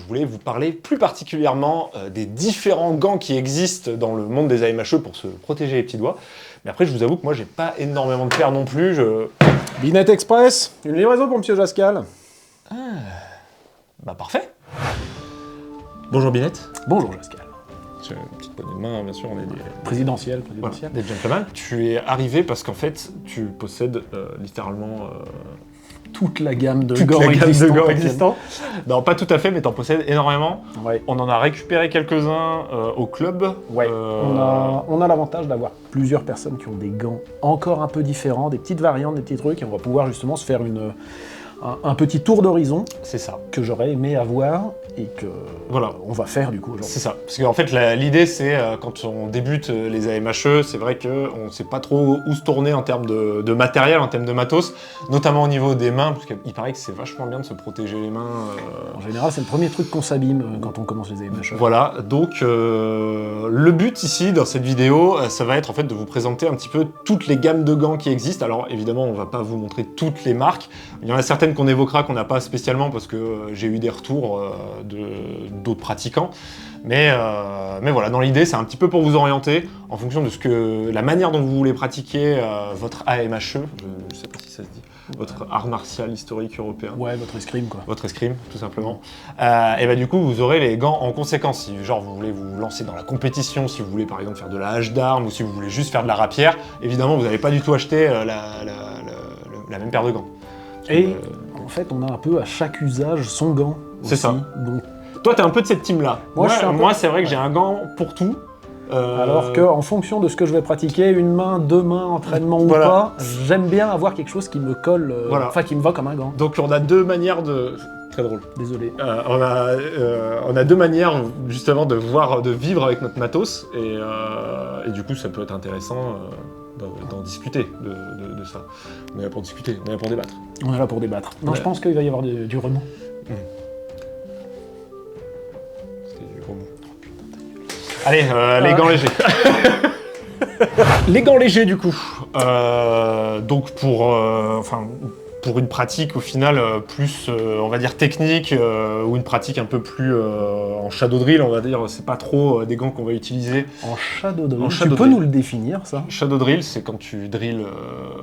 voulais vous parler plus particulièrement des différents gants qui existent dans le monde des AMHE pour se protéger les petits doigts. Mais après, je vous avoue que moi, j'ai pas énormément de paires non plus. Binet Express, une livraison pour Monsieur Jascal. Bah parfait. Bonjour Binette. Bonjour Jascal. J'ai une petite poignée de main, bien sûr, on est des... Présidentiel. Voilà, des gentlemen. Tu es arrivé parce qu'en fait, tu possèdes littéralement... toute la gamme de gants existants. Non, pas tout à fait, mais tu en possèdes énormément. Ouais. On en a récupéré quelques-uns au club. Ouais. On a l'avantage d'avoir plusieurs personnes qui ont des gants encore un peu différents, des petites variantes, des petits trucs, et on va pouvoir justement se faire un petit tour d'horizon. C'est ça. Que j'aurais aimé avoir et que voilà. On va faire du coup aujourd'hui. C'est ça. Parce qu'en fait, l'idée, c'est quand on débute les AMHE, c'est vrai qu'on ne sait pas trop où se tourner en termes de matériel, en termes de matos, notamment au niveau des mains, parce qu'il paraît que c'est vachement bien de se protéger les mains. En général, c'est le premier truc qu'on s'abîme quand on commence les AMHE. Voilà. Donc, le but ici, dans cette vidéo, ça va être en fait de vous présenter un petit peu toutes les gammes de gants qui existent. Alors, évidemment, on ne va pas vous montrer toutes les marques. Il y en a certaines qu'on évoquera qu'on n'a pas spécialement parce que j'ai eu des retours d'autres pratiquants. Mais voilà, dans l'idée, c'est un petit peu pour vous orienter en fonction de la manière dont vous voulez pratiquer votre AMHE, je ne sais pas si ça se dit, votre art martial historique européen. Ouais, votre escrime quoi. Votre escrime, tout simplement. Et bah du coup, vous aurez les gants en conséquence. Si genre vous voulez vous lancer dans la compétition, si vous voulez par exemple faire de la hache d'armes ou si vous voulez juste faire de la rapière, évidemment, vous n'allez pas du tout acheter la même paire de gants. Et en fait, on a un peu à chaque usage son gant. C'est ça. Donc, toi, t'es un peu de cette team-là. Moi, c'est vrai que ouais. j'ai un gant pour tout. Alors qu'en fonction de ce que je vais pratiquer, une main, deux mains, entraînement ou voilà. pas, j'aime bien avoir quelque chose qui me colle, enfin qui me va comme un gant. Donc on a deux manières de... Très drôle. Désolé. On a deux manières justement de vivre avec notre matos et du coup ça peut être intéressant d'en discuter de ça. On est là pour discuter, on est là pour débattre. On est là pour débattre. Non, je pense qu'il va y avoir du remous. Allez, les gants légers. Les gants légers, du coup. Donc, pour une pratique, au final, plus, on va dire, technique, ou une pratique un peu plus en shadow drill, on va dire, c'est pas trop des gants qu'on va utiliser. En shadow drill. Tu peux nous le définir, ça? Shadow drill, c'est quand tu drills...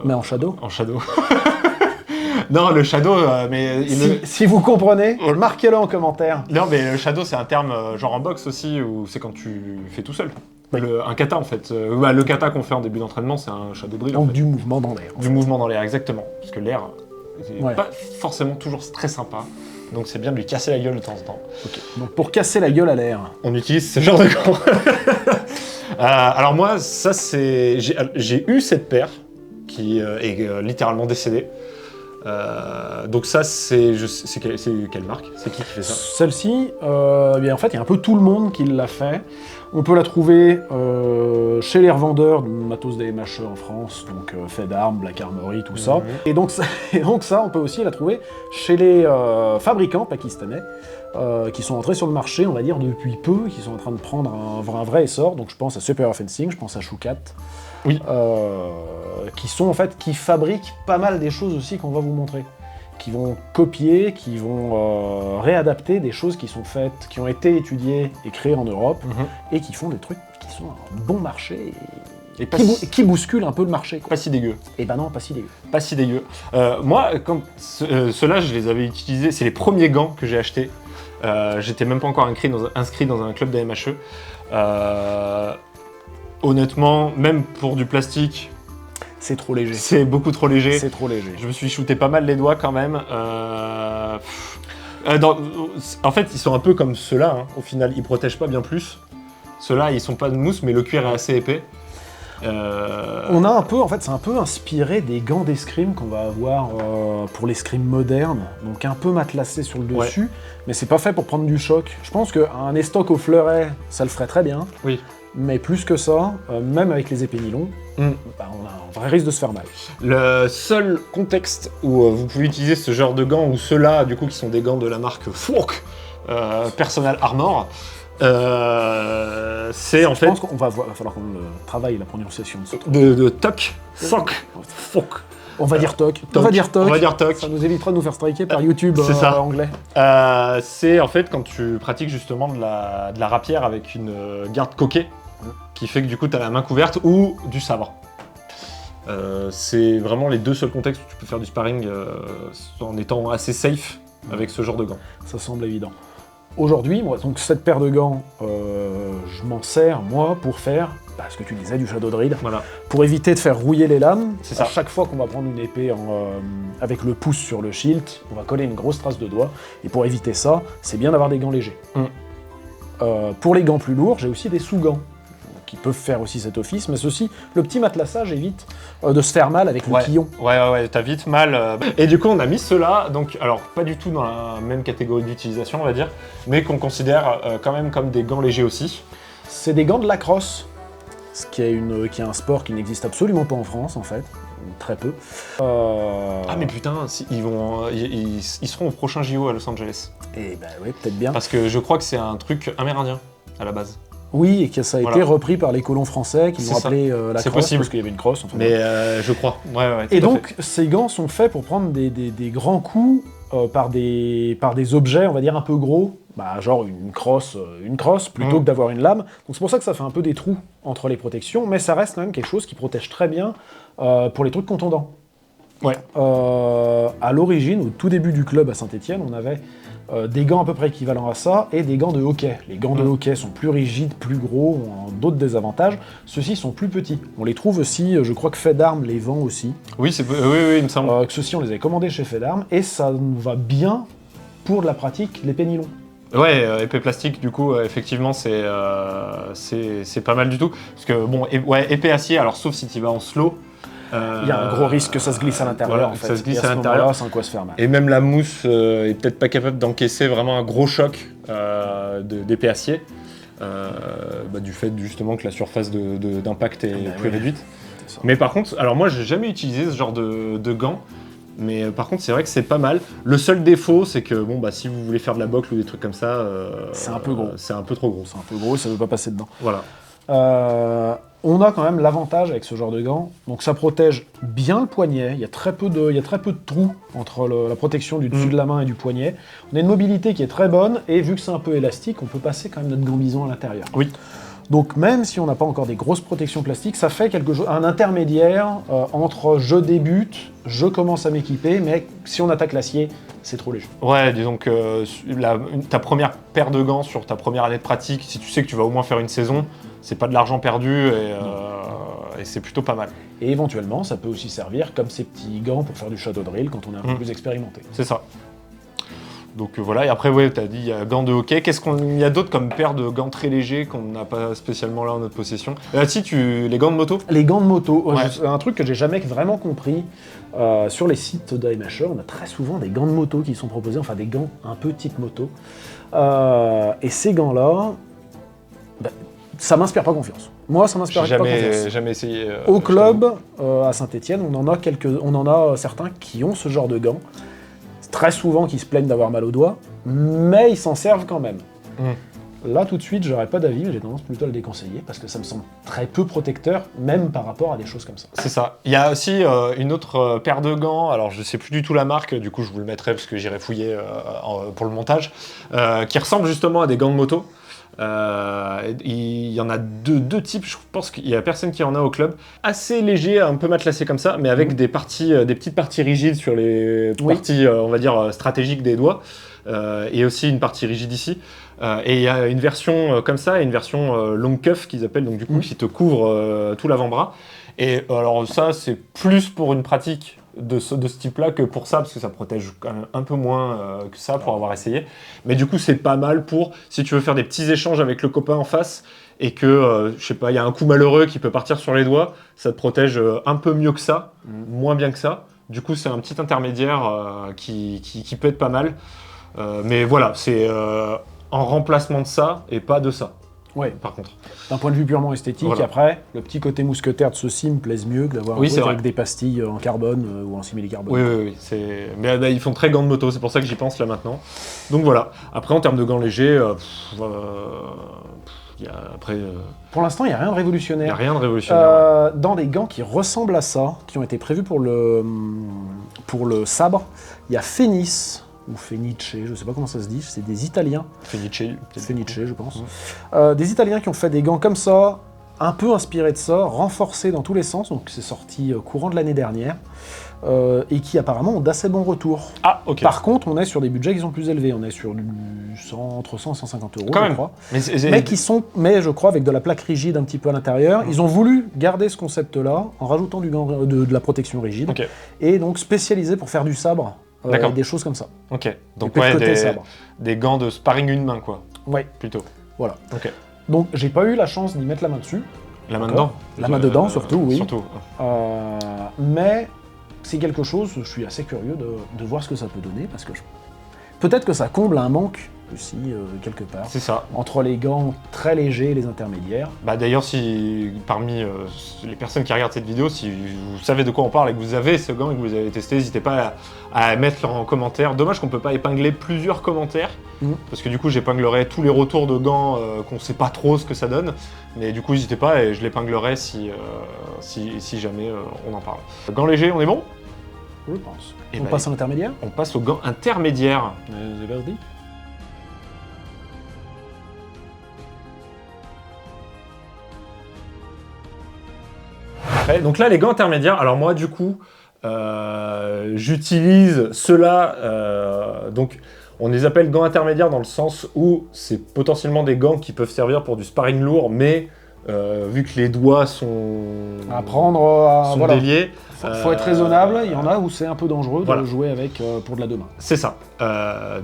Mais en shadow? En shadow. Non, le shadow, mais... Si vous comprenez, marquez-le en commentaire. Non, mais le shadow, c'est un terme genre en boxe aussi, où c'est quand tu fais tout seul. Oui. Un kata, en fait. Le kata qu'on fait en début d'entraînement, c'est un shadow drill. Donc en fait. Du mouvement dans l'air. Du mouvement dans l'air, exactement. Parce que l'air, c'est pas forcément toujours très sympa. Donc c'est bien de lui casser la gueule de temps en temps. Okay. Donc pour casser la gueule à l'air, on utilise ce genre de gants. Alors moi, ça c'est... J'ai eu cette paire qui est littéralement décédée. Donc ça, c'est quelle marque? C'est qui fait ça? Celle-ci, bien en fait, il y a un peu tout le monde qui l'a fait. On peut la trouver chez les revendeurs de matos des MHE en France, donc Fait d'Armes, Black Armory, tout ça. Et donc ça, on peut aussi la trouver chez les fabricants pakistanais qui sont entrés sur le marché, on va dire, depuis peu, qui sont en train de prendre un vrai essor. Donc je pense à Superior Fencing, je pense à Shukat. Oui. Qui fabriquent pas mal des choses aussi qu'on va vous montrer. Qui vont copier, qui vont réadapter des choses qui sont faites, qui ont été étudiées et créées en Europe, et qui font des trucs qui sont un bon marché et qui bousculent un peu le marché. Quoi. Pas si dégueu. Et ben non, pas si dégueu. Pas si dégueu. Moi, quand ceux-là, je les avais utilisés, c'est les premiers gants que j'ai achetés. J'étais même pas encore inscrit dans un club d'AMHE. Honnêtement, même pour du plastique... C'est trop léger. C'est beaucoup trop léger. C'est trop léger. Je me suis shooté pas mal les doigts quand même. En fait, ils sont un peu comme ceux-là. Hein. Au final, ils protègent pas bien plus. Ceux-là, ils sont pas de mousse, mais le cuir est assez épais. On a un peu, en fait, c'est un peu inspiré des gants d'escrime qu'on va avoir pour l'escrime moderne. Donc un peu matelassé sur le dessus, mais c'est pas fait pour prendre du choc. Je pense qu'un estoc au fleuret, ça le ferait très bien. Oui. Mais plus que ça, même avec les épées nylon, on a un vrai risque de se faire mal. Le seul contexte où vous pouvez utiliser ce genre de gants, ou ceux-là, du coup, qui sont des gants de la marque Fork, Personal Armor, c'est en fait... Je pense qu'il va falloir qu'on travaille la prononciation de ce truc. De TOC, Fork. On va dire toc. On va dire toc. On va dire toc. Ça nous évitera de nous faire striker par YouTube anglais. C'est en fait quand tu pratiques justement de la rapière avec une garde coquée, qui fait que du coup tu as la main couverte, ou du sabre. C'est vraiment les deux seuls contextes où tu peux faire du sparring en étant assez safe avec ce genre de gants. Ça semble évident. Aujourd'hui, moi, donc cette paire de gants, je m'en sers, moi, pour faire, ce que tu disais, du shadow drill, Voilà. pour éviter de faire rouiller les lames. C'est ça. À chaque fois qu'on va prendre une épée avec le pouce sur le shield, on va coller une grosse trace de doigt, et pour éviter ça, c'est bien d'avoir des gants légers. Pour les gants plus lourds, j'ai aussi des sous-gants, qui peuvent faire aussi cet office, mais ceci, le petit matelassage évite de se faire mal avec le quillon. Ouais, t'as vite mal. Et du coup, on a mis ceux-là, donc, alors pas du tout dans la même catégorie d'utilisation, on va dire, mais qu'on considère quand même comme des gants légers aussi. C'est des gants de lacrosse, ce qui est un sport qui n'existe absolument pas en France, en fait, très peu. Ah mais putain, ils seront au prochain JO à Los Angeles. Et ben oui, peut-être bien. Parce que je crois que c'est un truc amérindien, à la base. Oui, et que ça a été repris par les colons français qui l'ont appelé la crosse, possible. parce qu'il y avait une crosse. Enfin, mais je crois. Ouais, et donc, ces gants sont faits pour prendre des grands coups par des objets, on va dire, un peu gros, genre une crosse plutôt que d'avoir une lame. Donc c'est pour ça que ça fait un peu des trous entre les protections, mais ça reste quand même quelque chose qui protège très bien pour les trucs contondants. Ouais. À l'origine, au tout début du club à Saint-Étienne, on avait des gants à peu près équivalents à ça et des gants de hockey. Les gants de hockey sont plus rigides, plus gros, ont d'autres désavantages. Ceux-ci sont plus petits. On les trouve aussi, je crois que Fait d'Armes les vend aussi. Oui, il me semble. Que ceux-ci, on les avait commandés chez Fait d'Armes et ça nous va bien pour de la pratique, l'épée nylon. Ouais, épée plastique, du coup, effectivement, c'est pas mal du tout. Parce que, bon, épée acier, alors sauf si tu vas en slow. Il y a un gros risque que ça se glisse à l'intérieur, voilà, en fait. Ça se glisse à à l'intérieur. C'est un quoi se faire mal. Et même la mousse est peut-être pas capable d'encaisser vraiment un gros choc d'épée acier, du fait justement que la surface d'impact est plus réduite. Mais par contre, alors moi j'ai jamais utilisé ce genre de gants, mais par contre c'est vrai que c'est pas mal. Le seul défaut c'est que si vous voulez faire de la boxe ou des trucs comme ça, c'est un peu gros. C'est un peu trop gros. C'est un peu gros, ça veut pas passer dedans. Voilà. On a quand même l'avantage avec ce genre de gants, donc ça protège bien le poignet, il y a très peu de trous entre la protection du dessus de la main et du poignet. On a une mobilité qui est très bonne, et vu que c'est un peu élastique, on peut passer quand même notre gambison à l'intérieur. Oui. Donc même si on n'a pas encore des grosses protections plastiques, ça fait un intermédiaire entre je débute, je commence à m'équiper, mais si on attaque l'acier, c'est trop léger. Ouais, disons que ta première paire de gants sur ta première année de pratique, si tu sais que tu vas au moins faire une saison, c'est pas de l'argent perdu et c'est plutôt pas mal. Et éventuellement, ça peut aussi servir comme ces petits gants pour faire du shadow drill quand on est un peu plus expérimenté. C'est ça. Donc voilà, et après, tu as dit, il y a gants de hockey. Qu'est-ce qu'il y a d'autre comme paire de gants très légers qu'on n'a pas spécialement là en notre possession? Les gants de moto? Les gants de moto, ouais. Un truc que j'ai jamais vraiment compris. Sur les sites d'AMHE, on a très souvent des gants de moto qui sont proposés, enfin des gants un peu type moto. Et ces gants-là, ça m'inspire pas confiance. Moi, ça m'inspire pas confiance. J'ai jamais essayé. Au club, à Saint-Étienne, on en a certains qui ont ce genre de gants. Très souvent qui se plaignent d'avoir mal aux doigts, mais ils s'en servent quand même. Là, tout de suite, j'aurais pas d'avis, mais j'ai tendance plutôt à le déconseiller, parce que ça me semble très peu protecteur, même par rapport à des choses comme ça. C'est ça. Il y a aussi une autre paire de gants, alors je sais plus du tout la marque, du coup je vous le mettrai parce que j'irai fouiller pour le montage, qui ressemble justement à des gants de moto. Il y en a deux types, je pense qu'il y a personne qui en a au club, assez léger, un peu matelassé comme ça, mais avec des petites parties rigides sur les parties, on va dire, stratégiques des doigts, et aussi une partie rigide ici. Et il y a une version comme ça et une version long cuff qu'ils appellent, donc du coup qui te couvre tout l'avant-bras. Et alors ça, c'est plus pour une pratique de ce type-là que pour ça, parce que ça protège quand même un peu moins que ça pour avoir essayé. Mais du coup, c'est pas mal pour, si tu veux faire des petits échanges avec le copain en face, et que, je sais pas, il y a un coup malheureux qui peut partir sur les doigts, ça te protège un peu mieux que ça, moins bien que ça. Du coup, c'est un petit intermédiaire qui peut être pas mal. Mais voilà, c'est en remplacement de ça, et pas de ça. Ouais. par contre. D'un point de vue purement esthétique, Voilà. après, le petit côté mousquetaire de ceci me plaise mieux que d'avoir Oui, un c'est truc vrai. avec des pastilles en carbone ou en simili-carbone. Oui. Mais ils font très gants de moto, c'est pour ça que j'y pense là maintenant. Donc voilà. Après, en termes de gants légers, Pour l'instant, il n'y a rien de il n'y a révolutionnaire. rien de révolutionnaire. Dans des gants qui ressemblent à ça, qui ont été prévus pour le sabre, il y a Fenice, ou Fenice, je ne sais pas comment ça se dit, c'est des Italiens. Fenice, peut-être. Fenice, je pense. Des Italiens qui ont fait des gants comme ça, un peu inspirés de ça, renforcés dans tous les sens, donc c'est sorti courant de l'année dernière, et qui apparemment ont d'assez bons retours. Ah, ok. Par contre, on est sur des budgets qui sont plus élevés, on est sur entre 100 et 150 euros, Quand je même. crois. Mais Je crois, avec de la plaque rigide un petit peu à l'intérieur. Ils ont voulu garder ce concept-là en rajoutant de la protection rigide, Ok. et donc spécialisé pour faire du sabre, D'accord. et des choses comme ça. Ok. Donc Des ouais, côté sabre. des gants de sparring une main, quoi, Ouais, plutôt. voilà. Ok. Donc j'ai pas eu la chance d'y mettre la main dessus, La main D'accord. dedans. La main dedans, surtout, oui. Surtout. Mais c'est quelque chose, je suis assez curieux de voir ce que ça peut donner, parce que peut-être que ça comble un manque aussi, quelque part, C'est ça. entre les gants très légers et les intermédiaires. Bah d'ailleurs, si parmi les personnes qui regardent cette vidéo, si vous savez de quoi on parle et que vous avez ce gant et que vous avez testé, n'hésitez pas à mettre en commentaire. Dommage qu'on peut pas épingler plusieurs commentaires, parce que du coup j'épinglerai tous les retours de gants qu'on sait pas trop ce que ça donne. Mais du coup n'hésitez pas et je l'épinglerai si jamais on en parle. Gants légers, on est bon? Je pense. Et On bah, passe à l'intermédiaire. On passe au gant intermédiaire. C'est parti. Donc là, les gants intermédiaires, alors moi, du coup, j'utilise ceux-là, donc on les appelle gants intermédiaires dans le sens où c'est potentiellement des gants qui peuvent servir pour du sparring lourd, mais vu que les doigts sont, Voilà. déliés, Faut être raisonnable, il y en a où c'est un peu dangereux Voilà. de jouer avec pour de la deux mains. c'est ça.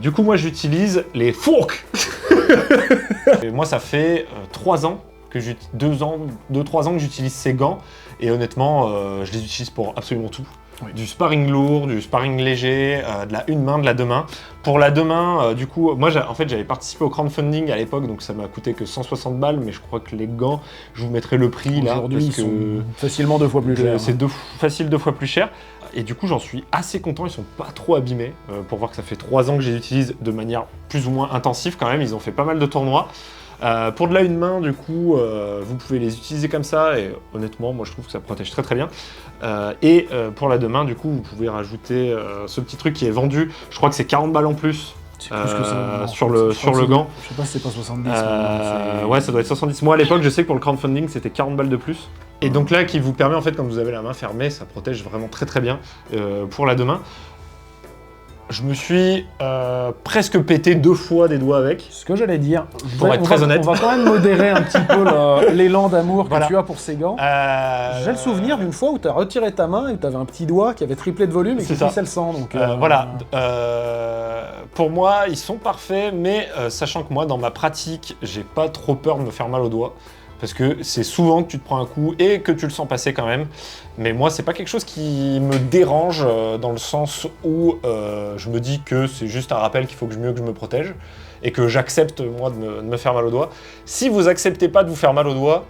Du coup, moi, j'utilise les forks. Et moi, ça fait 3 ans que 2-3 ans que j'utilise ces gants, et honnêtement, je les utilise pour absolument tout. Oui. Du sparring lourd, du sparring léger, de la une main, de la deux mains. Pour la deux mains, du coup, moi en fait j'avais participé au crowdfunding à l'époque, donc ça m'a coûté que 160 balles, mais je crois que les gants, je vous mettrai le prix là, Aujourd'hui, parce ils sont que facilement 2 fois plus chers. c'est facile 2 fois plus cher. Et du coup, j'en suis assez content, ils sont pas trop abîmés, pour voir que ça fait 3 ans que je les utilise de manière plus ou moins intensive quand même, ils ont fait pas mal de tournois. Pour de la une main, du coup, vous pouvez les utiliser comme ça, et honnêtement, moi je trouve que ça protège très très bien. Pour la deux mains, du coup, vous pouvez rajouter ce petit truc qui est vendu, je crois que c'est 40 balles en plus. C'est plus que ça. Non, sur je le crois que gant. Je sais pas si c'est pas 70. Ouais, ça doit être 70. Moi à l'époque, je sais que pour le crowdfunding, c'était 40 balles de plus. Et donc là, qui vous permet, en fait, quand vous avez la main fermée, ça protège vraiment très très bien pour la deux mains. Je me suis presque pété 2 fois des doigts avec. Ce que j'allais dire, Pour être très honnête. on va quand même modérer un petit peu l'élan d'amour Voilà. que tu as pour ces gants. J'ai le souvenir d'une fois où tu as retiré ta main et où tu avais un petit doigt qui avait triplé de volume et qui C'est ça. pissait le sang. Donc, Voilà. Pour moi, ils sont parfaits, mais sachant que moi, dans ma pratique, j'ai pas trop peur de me faire mal aux doigts. Parce que c'est souvent que tu te prends un coup et que tu le sens passer quand même. Mais moi, c'est pas quelque chose qui me dérange dans le sens où je me dis que c'est juste un rappel qu'il faut que je me protège et que j'accepte, moi, de me faire mal aux doigts. Si vous acceptez pas de vous faire mal aux doigts,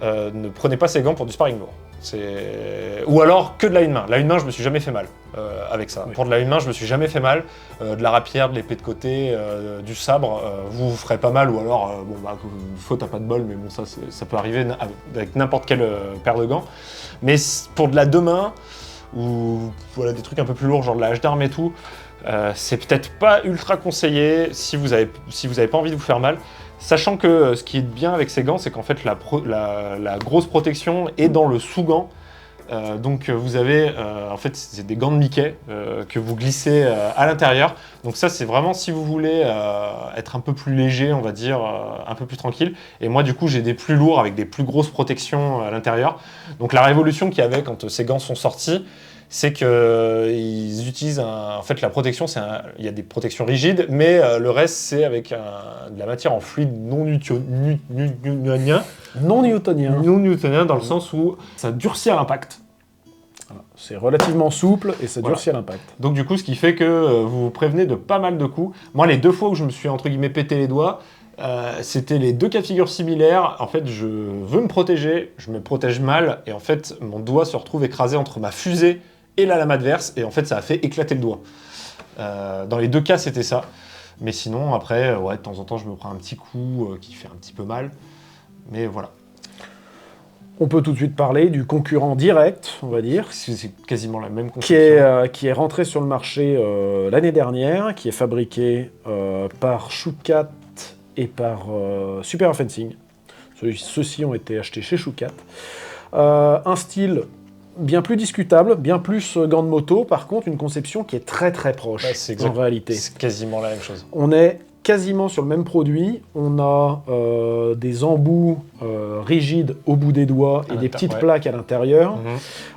ne prenez pas ces gants pour du sparring lourd. Ou alors que de la une main. La une main, je me suis jamais fait mal avec ça. Oui. Pour de la une main, je me suis jamais fait mal. De la rapière, de l'épée de côté, du sabre, vous vous ferez pas mal. Ou alors, faut t'as pas de bol, mais bon, ça peut arriver avec n'importe quelle paire de gants. Mais pour de la deux mains, ou voilà, des trucs un peu plus lourds, genre de la hache d'arme et tout, c'est peut-être pas ultra conseillé si vous avez pas envie de vous faire mal. Sachant que ce qui est bien avec ces gants, c'est qu'en fait la grosse protection est dans le sous-gant. Donc vous avez, en fait c'est des gants de Mickey que vous glissez à l'intérieur. Donc ça c'est vraiment si vous voulez être un peu plus léger, on va dire, un peu plus tranquille. Et moi du coup j'ai des plus lourds avec des plus grosses protections à l'intérieur. Donc la révolution qu'il y avait quand ces gants sont sortis, c'est qu'ils utilisent en fait la protection, il y a des protections rigides, mais le reste c'est avec de la matière en fluide non newtonien. non newtonien. Non newtonien dans le sens où ça durcit à l'impact. Voilà. C'est relativement souple et ça Voilà. durcit à l'impact. Donc du coup, ce qui fait que vous vous prévenez de pas mal de coups. Moi, les 2 fois où je me suis entre guillemets pété les doigts, C'était les deux cas de figure similaires. En fait, je veux me protéger, je me protège mal, et en fait, mon doigt se retrouve écrasé entre ma fusée et la lame adverse, et en fait, ça a fait éclater le doigt. Dans les deux cas, c'était ça. Mais sinon, après, ouais, de temps en temps, je me prends un petit coup qui fait un petit peu mal. Mais voilà. On peut tout de suite parler du concurrent direct, on va dire, C'est quasiment la même qui conception. est rentré sur le marché l'année dernière, qui est fabriqué par Shukat et par Super Fencing. Ceux-ci ont été achetés chez Shukat. Un style bien plus discutable, bien plus gants de moto, par contre une conception qui est très très proche Ouais, c'est en réalité. C'est quasiment la même chose. On est quasiment sur le même produit, on a des embouts rigides au bout des doigts et des petites plaques à l'intérieur.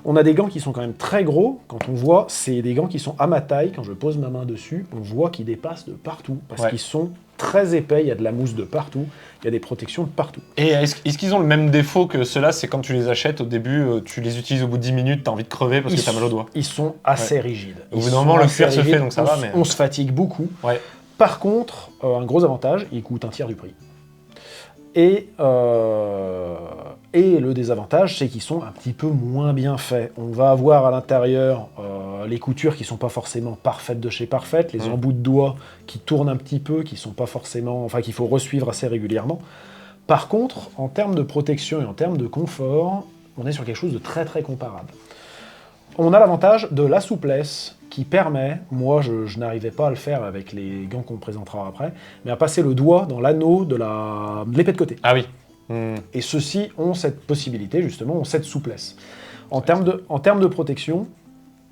On a des gants qui sont quand même très gros, quand on voit, c'est des gants qui sont à ma taille, quand je pose ma main dessus, on voit qu'ils dépassent de partout, parce qu'ils sont très épais, il y a de la mousse de partout, il y a des protections de partout. Et est-ce qu'ils ont le même défaut que ceux-là? C'est quand tu les achètes, au début, tu les utilises au bout de 10 minutes, t'as envie de crever parce que t'as mal au doigt. Ils sont assez rigides. Au bout d'un moment, le cuir se fait, donc ça va, mais... On se fatigue beaucoup. Ouais. Par contre, un gros avantage, ils coûtent un tiers du prix. Et le désavantage, c'est qu'ils sont un petit peu moins bien faits. On va avoir à l'intérieur les coutures qui sont pas forcément parfaites de chez parfaites, les embouts de doigts qui tournent un petit peu, qui sont pas forcément, enfin qu'il faut resuivre assez régulièrement. Par contre, en termes de protection et en termes de confort, on est sur quelque chose de très très comparable. On a l'avantage de la souplesse qui permet, moi je n'arrivais pas à le faire avec les gants qu'on présentera après, mais à passer le doigt dans l'anneau de l'épée de côté. Ah oui. Et ceux-ci ont cette possibilité, justement, ont cette souplesse. En termes de protection,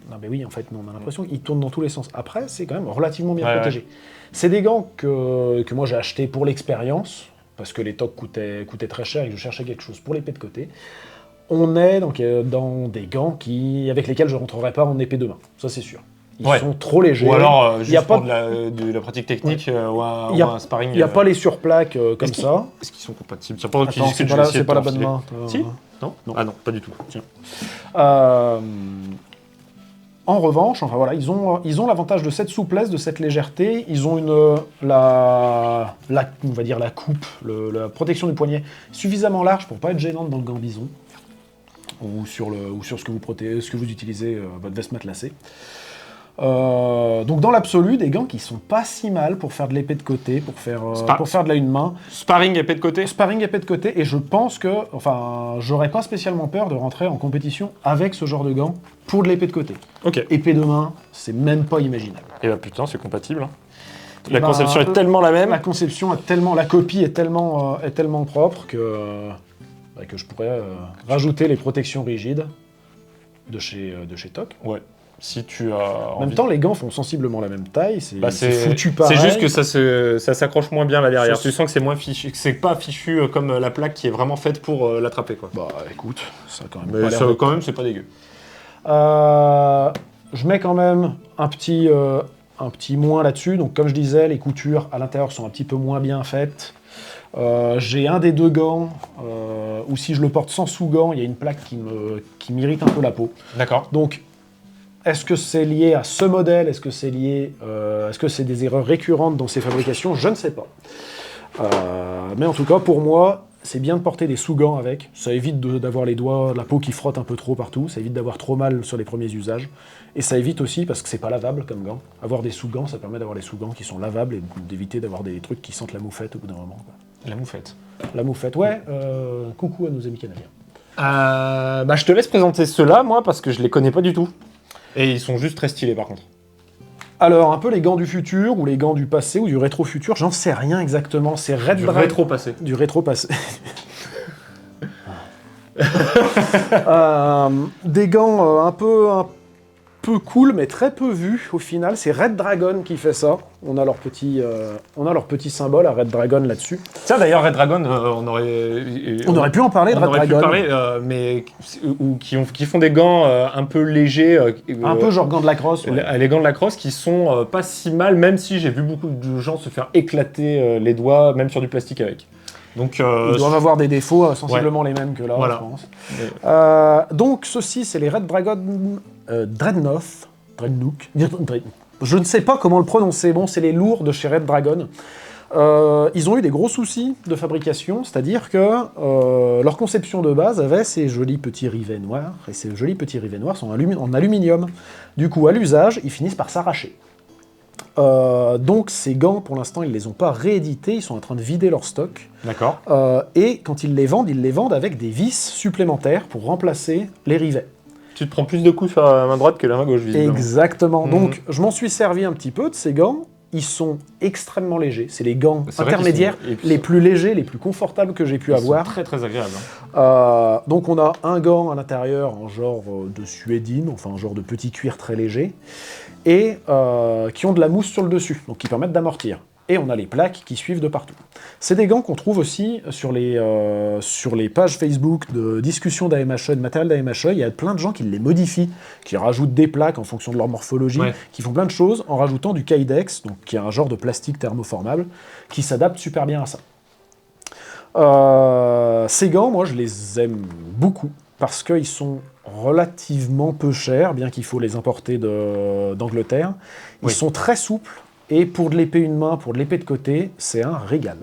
non mais oui, en fait, on a l'impression qu'ils tournent dans tous les sens. Après, c'est quand même relativement bien protégé. Ouais. C'est des gants que moi j'ai achetés pour l'expérience, parce que les tocs coûtaient très cher et que je cherchais quelque chose pour l'épée de côté. On est donc dans des gants avec lesquels je ne rentrerai pas en épée de main, ça c'est sûr. Ils sont trop légers. Ou alors, juste pour de la pratique technique ou un sparring. Il n'y a pas les surplaques comme ça. Est-ce qu'ils sont compatibles? C'est pas la bonne main. Si? Non. Ah non, pas du tout. Tiens. En revanche, enfin voilà, ils ont l'avantage de cette souplesse, de cette légèreté. Ils ont on va dire la coupe, la protection du poignet suffisamment large pour pas être gênante dans le gant bison ou sur ce que vous utilisez, votre veste matelassée. Donc dans l'absolu, des gants qui sont pas si mal pour faire de l'épée de côté, pour faire de la une main. Sparring épée de côté. Sparring épée de côté, et je pense que, j'aurais pas spécialement peur de rentrer en compétition avec ce genre de gants pour de l'épée de côté. Ok. Épée de main, c'est même pas imaginable. Et bah putain, c'est compatible. Hein. La conception est tellement la même. La copie est tellement propre que je pourrais rajouter les protections rigides de chez TOC. Ouais. Si tu as en même temps, les gants font sensiblement la même taille, c'est foutu pareil. C'est juste que ça s'accroche moins bien là derrière. Tu sens que c'est moins fichu, que c'est pas fichu comme la plaque qui est vraiment faite pour l'attraper, quoi. Bah écoute, ça quand même. Mais ça, quand même, c'est pas dégueu. Je mets quand même un petit moins là-dessus. Donc comme je disais, les coutures à l'intérieur sont un petit peu moins bien faites. J'ai un des deux gants où si je le porte sans sous-gants, il y a une plaque qui m'irrite un peu la peau. D'accord. Donc est-ce que c'est lié à ce modèle? Est-ce que c'est des erreurs récurrentes dans ces fabrications? Je ne sais pas. Mais en tout cas, pour moi, c'est bien de porter des sous-gants avec. Ça évite d'avoir les doigts, la peau qui frotte un peu trop partout. Ça évite d'avoir trop mal sur les premiers usages. Et ça évite aussi, parce que c'est pas lavable comme gants, avoir des sous-gants, ça permet d'avoir des sous-gants qui sont lavables et d'éviter d'avoir des trucs qui sentent la moufette au bout d'un moment. Quoi. La moufette. La moufette, ouais. Coucou à nos amis canadiens. Je te laisse présenter ceux-là, moi, parce que je les connais pas du tout. Et ils sont juste très stylés par contre. Alors, un peu les gants du futur, ou les gants du passé, ou du rétro-futur, j'en sais rien exactement. C'est Red Dragon. Du rétro-passé. Du rétro-passé. Des gants un peu cool, mais très peu vus au final. C'est Red Dragon qui fait ça. On a leur petit symbole à Red Dragon là-dessus. Tiens, d'ailleurs, Red Dragon, on aurait pu en parler de Red Dragon. Mais qui font des gants un peu légers. Un peu genre gants de lacrosse. Ouais. Les gants de lacrosse qui sont pas si mal, même si j'ai vu beaucoup de gens se faire éclater les doigts, même sur du plastique avec. Donc, ils doivent avoir des défauts sensiblement les mêmes que là, voilà. Je pense. Donc, ceux-ci, c'est les Red Dragon Dreadnought. Je ne sais pas comment le prononcer. Bon, c'est les lourds de chez Red Dragon. Ils ont eu des gros soucis de fabrication, c'est-à-dire que leur conception de base avait ces jolis petits rivets noirs, et ces jolis petits rivets noirs sont en aluminium. Du coup, à l'usage, ils finissent par s'arracher. Donc ces gants, pour l'instant, ils ne les ont pas réédités, ils sont en train de vider leur stock. D'accord. Et quand ils les vendent avec des vis supplémentaires pour remplacer les rivets. Tu te prends plus de coups sur la main droite que la main gauche, visiblement. Exactement. Donc je m'en suis servi un petit peu de ces gants. Ils sont extrêmement légers. C'est les gants intermédiaires les plus légers, les plus confortables que j'ai pu avoir. Très très agréables. Donc on a un gant à l'intérieur en genre de suédine, enfin un genre de petit cuir très léger, et qui ont de la mousse sur le dessus, donc qui permettent d'amortir. Et on a les plaques qui suivent de partout. C'est des gants qu'on trouve aussi sur les pages Facebook de discussion d'AMHE, de matériel d'AMHE. Il y a plein de gens qui les modifient, qui rajoutent des plaques en fonction de leur morphologie, qui font plein de choses en rajoutant du Kydex, donc qui est un genre de plastique thermoformable, qui s'adapte super bien à ça. Ces gants, moi, je les aime beaucoup, parce qu'ils sont relativement peu chers, bien qu'il faut les importer d'Angleterre. Ils sont très souples. Et pour de l'épée une main, pour de l'épée de côté, c'est un régal.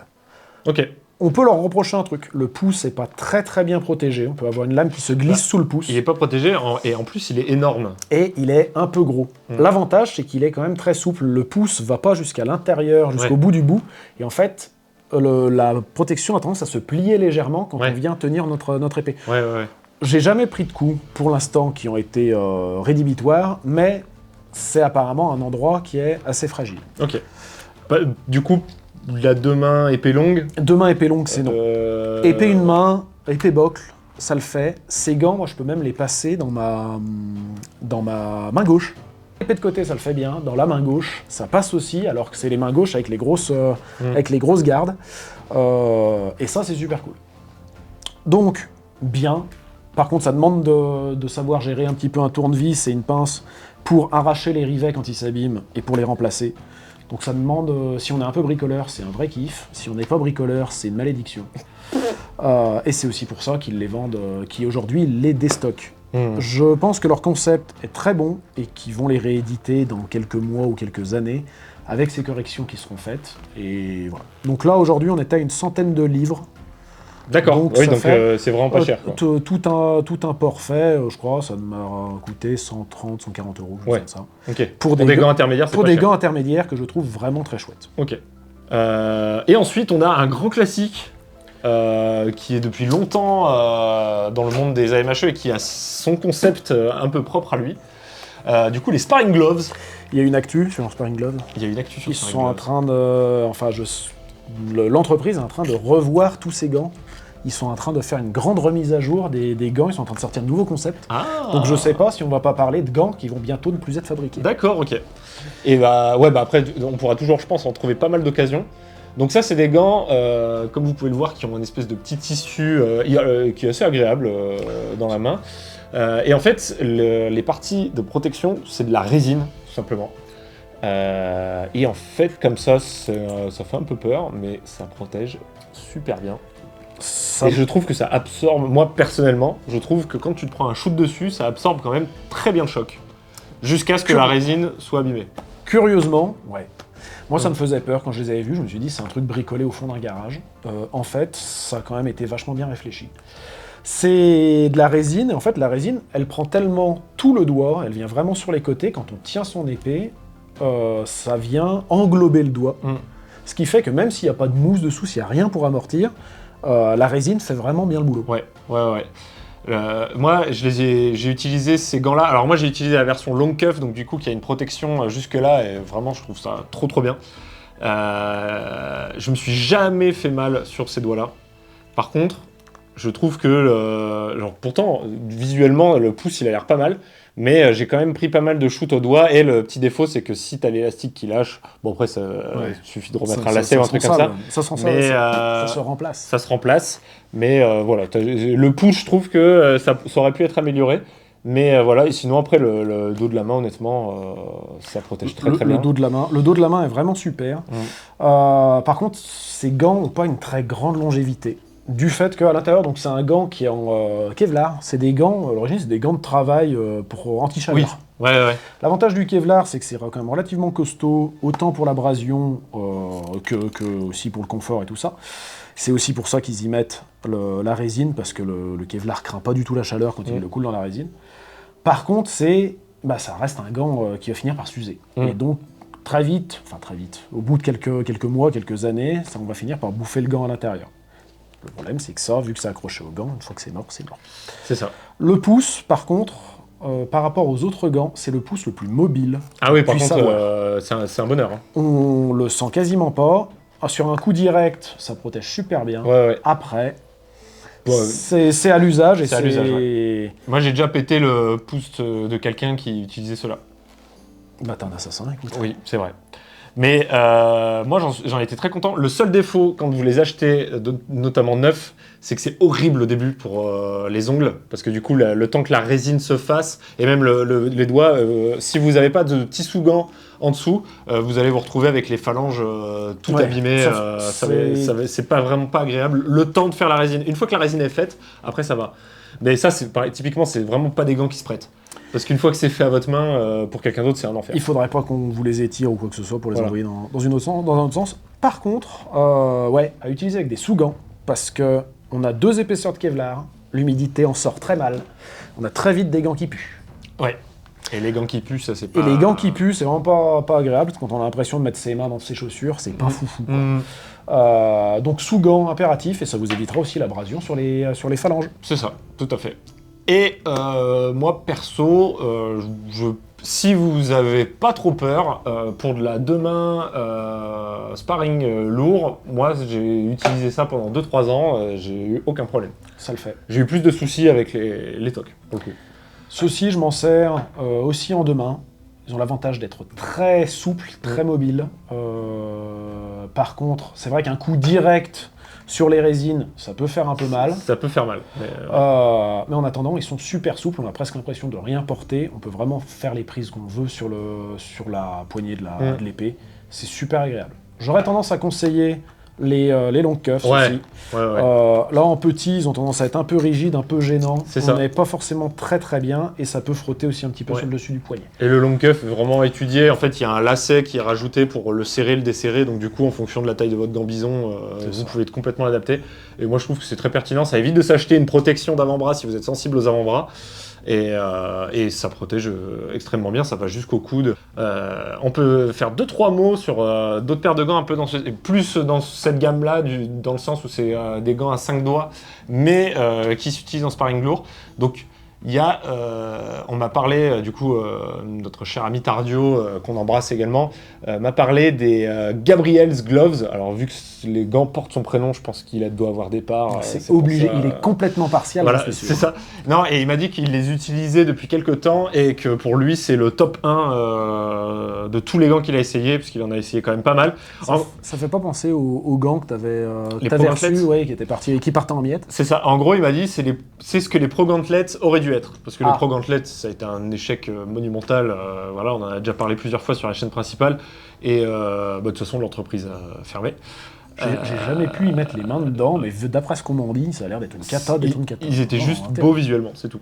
Ok. On peut leur reprocher un truc. Le pouce n'est pas très très bien protégé. On peut avoir une lame qui se glisse sous le pouce. Il n'est pas protégé et en plus il est énorme. Et il est un peu gros. L'avantage, c'est qu'il est quand même très souple. Le pouce va pas jusqu'à l'intérieur, jusqu'au bout du bout. Et en fait, la protection a tendance à se plier légèrement quand on vient tenir notre épée. J'ai jamais pris de coups, pour l'instant, qui ont été rédhibitoires, mais c'est apparemment un endroit qui est assez fragile. Ok. Du coup, la deux mains, épée longue. Deux mains, épée longue, c'est non. Épée une main, épée bocle, ça le fait. Ces gants, moi, je peux même les passer dans ma main gauche. Épée de côté, ça le fait bien. Dans la main gauche, ça passe aussi, alors que c'est les mains gauches avec les grosses gardes. Et ça, c'est super cool. Donc, bien. Par contre, ça demande de savoir gérer un petit peu un tournevis et une pince pour arracher les rivets quand ils s'abîment et pour les remplacer. Donc ça demande, si on est un peu bricoleur, c'est un vrai kiff. Si on n'est pas bricoleur, c'est une malédiction. Et c'est aussi pour ça qu'ils les vendent, qui aujourd'hui les déstockent. Je pense que leur concept est très bon et qu'ils vont les rééditer dans quelques mois ou quelques années avec ces corrections qui seront faites. Et voilà. Donc là, aujourd'hui, on était à une centaine de livres. D'accord, donc c'est vraiment pas cher. Quoi. Tout un port fait, je crois, ça m'a coûté 130, 140 euros, comme ça. Okay. Pour des gants intermédiaires, c'est pour des gants intermédiaires que je trouve vraiment très chouettes. Ok. Et ensuite, on a un grand classique qui est depuis longtemps dans le monde des AMHE et qui a son concept un peu propre à lui. Du coup, les Sparring Gloves. Il y a une actu sur un Sparring Glove. Il y a une actu sur Ils sont en train de... Enfin, l'entreprise est en train de revoir tous ces gants. Ils sont en train de faire une grande remise à jour des gants, ils sont en train de sortir de nouveaux concepts. Donc je sais pas si on va pas parler de gants qui vont bientôt ne plus être fabriqués. D'accord, ok. Et après, on pourra toujours, je pense, en trouver pas mal d'occasions. Donc ça, c'est des gants, comme vous pouvez le voir, qui ont une espèce de petit tissu qui est assez agréable dans la main. Et en fait, les parties de protection, c'est de la résine, tout simplement. Et en fait, comme ça fait un peu peur, mais ça protège super bien. Et je trouve que ça absorbe, moi personnellement, je trouve que quand tu te prends un shoot dessus, ça absorbe quand même très bien le choc. Jusqu'à ce que la résine soit abîmée. Curieusement, moi ça me faisait peur quand je les avais vus, je me suis dit c'est un truc bricolé au fond d'un garage. En fait, ça a quand même été vachement bien réfléchi. C'est de la résine, et en fait la résine, elle prend tellement tout le doigt, elle vient vraiment sur les côtés, quand on tient son épée, ça vient englober le doigt. Ce qui fait que même s'il n'y a pas de mousse dessous, s'il n'y a rien pour amortir, la résine fait vraiment bien le boulot. Ouais. Moi, j'ai utilisé ces gants-là. Alors moi, j'ai utilisé la version long cuff, donc du coup, qui a une protection jusque-là, et vraiment, je trouve ça trop bien. Je me suis jamais fait mal sur ces doigts-là. Par contre, je trouve que, pourtant, visuellement, le pouce, il a l'air pas mal, mais j'ai quand même pris pas mal de shoots au doigt, et le petit défaut, c'est que si t'as l'élastique qui lâche, bon après, il suffit de remettre un lacet ou un truc comme ça. Ça se remplace. Ça se remplace, mais voilà, le pouce, je trouve que ça aurait pu être amélioré, mais voilà, et sinon après, le dos de la main, honnêtement, ça protège très bien. Le dos de la main est vraiment super. Par contre, ces gants n'ont pas une très grande longévité. Du fait qu'à l'intérieur, donc c'est un gant qui est en Kevlar. C'est des gants, à l'origine, c'est des gants de travail pour anti-chaleur. Ouais. L'avantage du Kevlar, c'est que c'est quand même relativement costaud, autant pour l'abrasion que aussi pour le confort et tout ça. C'est aussi pour ça qu'ils y mettent la résine, parce que le Kevlar craint pas du tout la chaleur quand il le coule dans la résine. Par contre, ça reste un gant qui va finir par s'user. Et donc, très vite, au bout de quelques mois, quelques années, on va finir par bouffer le gant à l'intérieur. Le problème, c'est que ça, vu que c'est accroché au gant, une fois que c'est mort, c'est mort. C'est ça. Le pouce, par contre, par rapport aux autres gants, c'est le pouce le plus mobile. Ah oui, par contre, c'est un bonheur. Hein. On le sent quasiment pas. Sur un coup direct, ça protège super bien. Ouais. Après, c'est à l'usage. C'est à l'usage, ouais. Moi, j'ai déjà pété le pouce de quelqu'un qui utilisait cela. Bah, t'es un assassin, écoute. Oui, c'est vrai. Mais moi, j'en étais très content. Le seul défaut, quand vous les achetez, notamment neufs, c'est que c'est horrible au début pour les ongles. Parce que du coup, le temps que la résine se fasse, et même les doigts, si vous n'avez pas de petits sous-gants en dessous, vous allez vous retrouver avec les phalanges tout abîmées. C'est vraiment pas agréable. Le temps de faire la résine. Une fois que la résine est faite, après ça va. Mais ça, typiquement, c'est vraiment pas des gants qui se prêtent. Parce qu'une fois que c'est fait à votre main, pour quelqu'un d'autre, c'est un enfer. Il faudrait pas qu'on vous les étire ou quoi que ce soit pour les envoyer dans un autre sens. Par contre, à utiliser avec des sous-gants, parce que on a 2 épaisseurs de Kevlar, l'humidité en sort très mal, on a très vite des gants qui puent. Ouais. Et les gants qui puent, ça c'est pas... Et les gants qui puent, c'est vraiment pas agréable, quand on a l'impression de mettre ses mains dans ses chaussures, c'est pas foufou. Donc sous-gants impératif, et ça vous évitera aussi l'abrasion sur les phalanges. C'est ça, tout à fait. Et moi, perso, si vous avez pas trop peur, pour de la 2 mains sparring lourd, moi j'ai utilisé ça pendant 2-3 ans, j'ai eu aucun problème. Ça le fait. J'ai eu plus de soucis avec les tocs, pour le coup. Ceux-ci, je m'en sers aussi en 2 mains. Ils ont l'avantage d'être très souples, très mobiles. Par contre, c'est vrai qu'un coup direct sur les résines, ça peut faire un peu mal. Ça peut faire mal. Mais en attendant, ils sont super souples. On a presque l'impression de rien porter. On peut vraiment faire les prises qu'on veut sur la poignée de l'épée. C'est super agréable. J'aurais tendance à conseiller les long cuffs aussi. Là, en petit, ils ont tendance à être un peu rigides, un peu gênants. On n'est pas forcément très très bien et ça peut frotter aussi un petit peu sur le dessus du poignet. Et le long cuff, vraiment étudié. En fait, il y a un lacet qui est rajouté pour le serrer, le desserrer. Donc du coup, en fonction de la taille de votre gant bison, vous pouvez complètement l'adapter. Et moi, je trouve que c'est très pertinent. Ça évite de s'acheter une protection d'avant-bras si vous êtes sensible aux avant-bras. Et ça protège extrêmement bien, ça va jusqu'au coude. On peut faire 2-3 mots sur d'autres paires de gants un peu plus dans cette gamme-là, dans le sens où c'est des gants à 5 doigts, mais qui s'utilisent en sparring lourd. Donc il y a, on m'a parlé, du coup, notre cher ami Tardio, qu'on embrasse également, m'a parlé des Gabriel's Gloves. Alors, vu que les gants portent son prénom, je pense qu'il doit avoir des parts. C'est obligé, il est complètement partial. Voilà, c'est ça. Non, et il m'a dit qu'il les utilisait depuis quelques temps et que pour lui, c'est le top 1 de tous les gants qu'il a essayé, puisqu'il en a essayé quand même pas mal. Ça fait pas penser aux gants que t'avais reçus, qui partaient en miettes. C'est ça. En gros, il m'a dit c'est ce que les Pro Gauntlets auraient dû être. Parce que le Pro Gauntlet, ça a été un échec monumental. On en a déjà parlé plusieurs fois sur la chaîne principale. Et de toute façon, l'entreprise a fermé. J'ai jamais pu y mettre les mains dedans, mais d'après ce qu'on m'en dit, ça a l'air d'être une cata. Ils étaient juste beaux visuellement, c'est tout.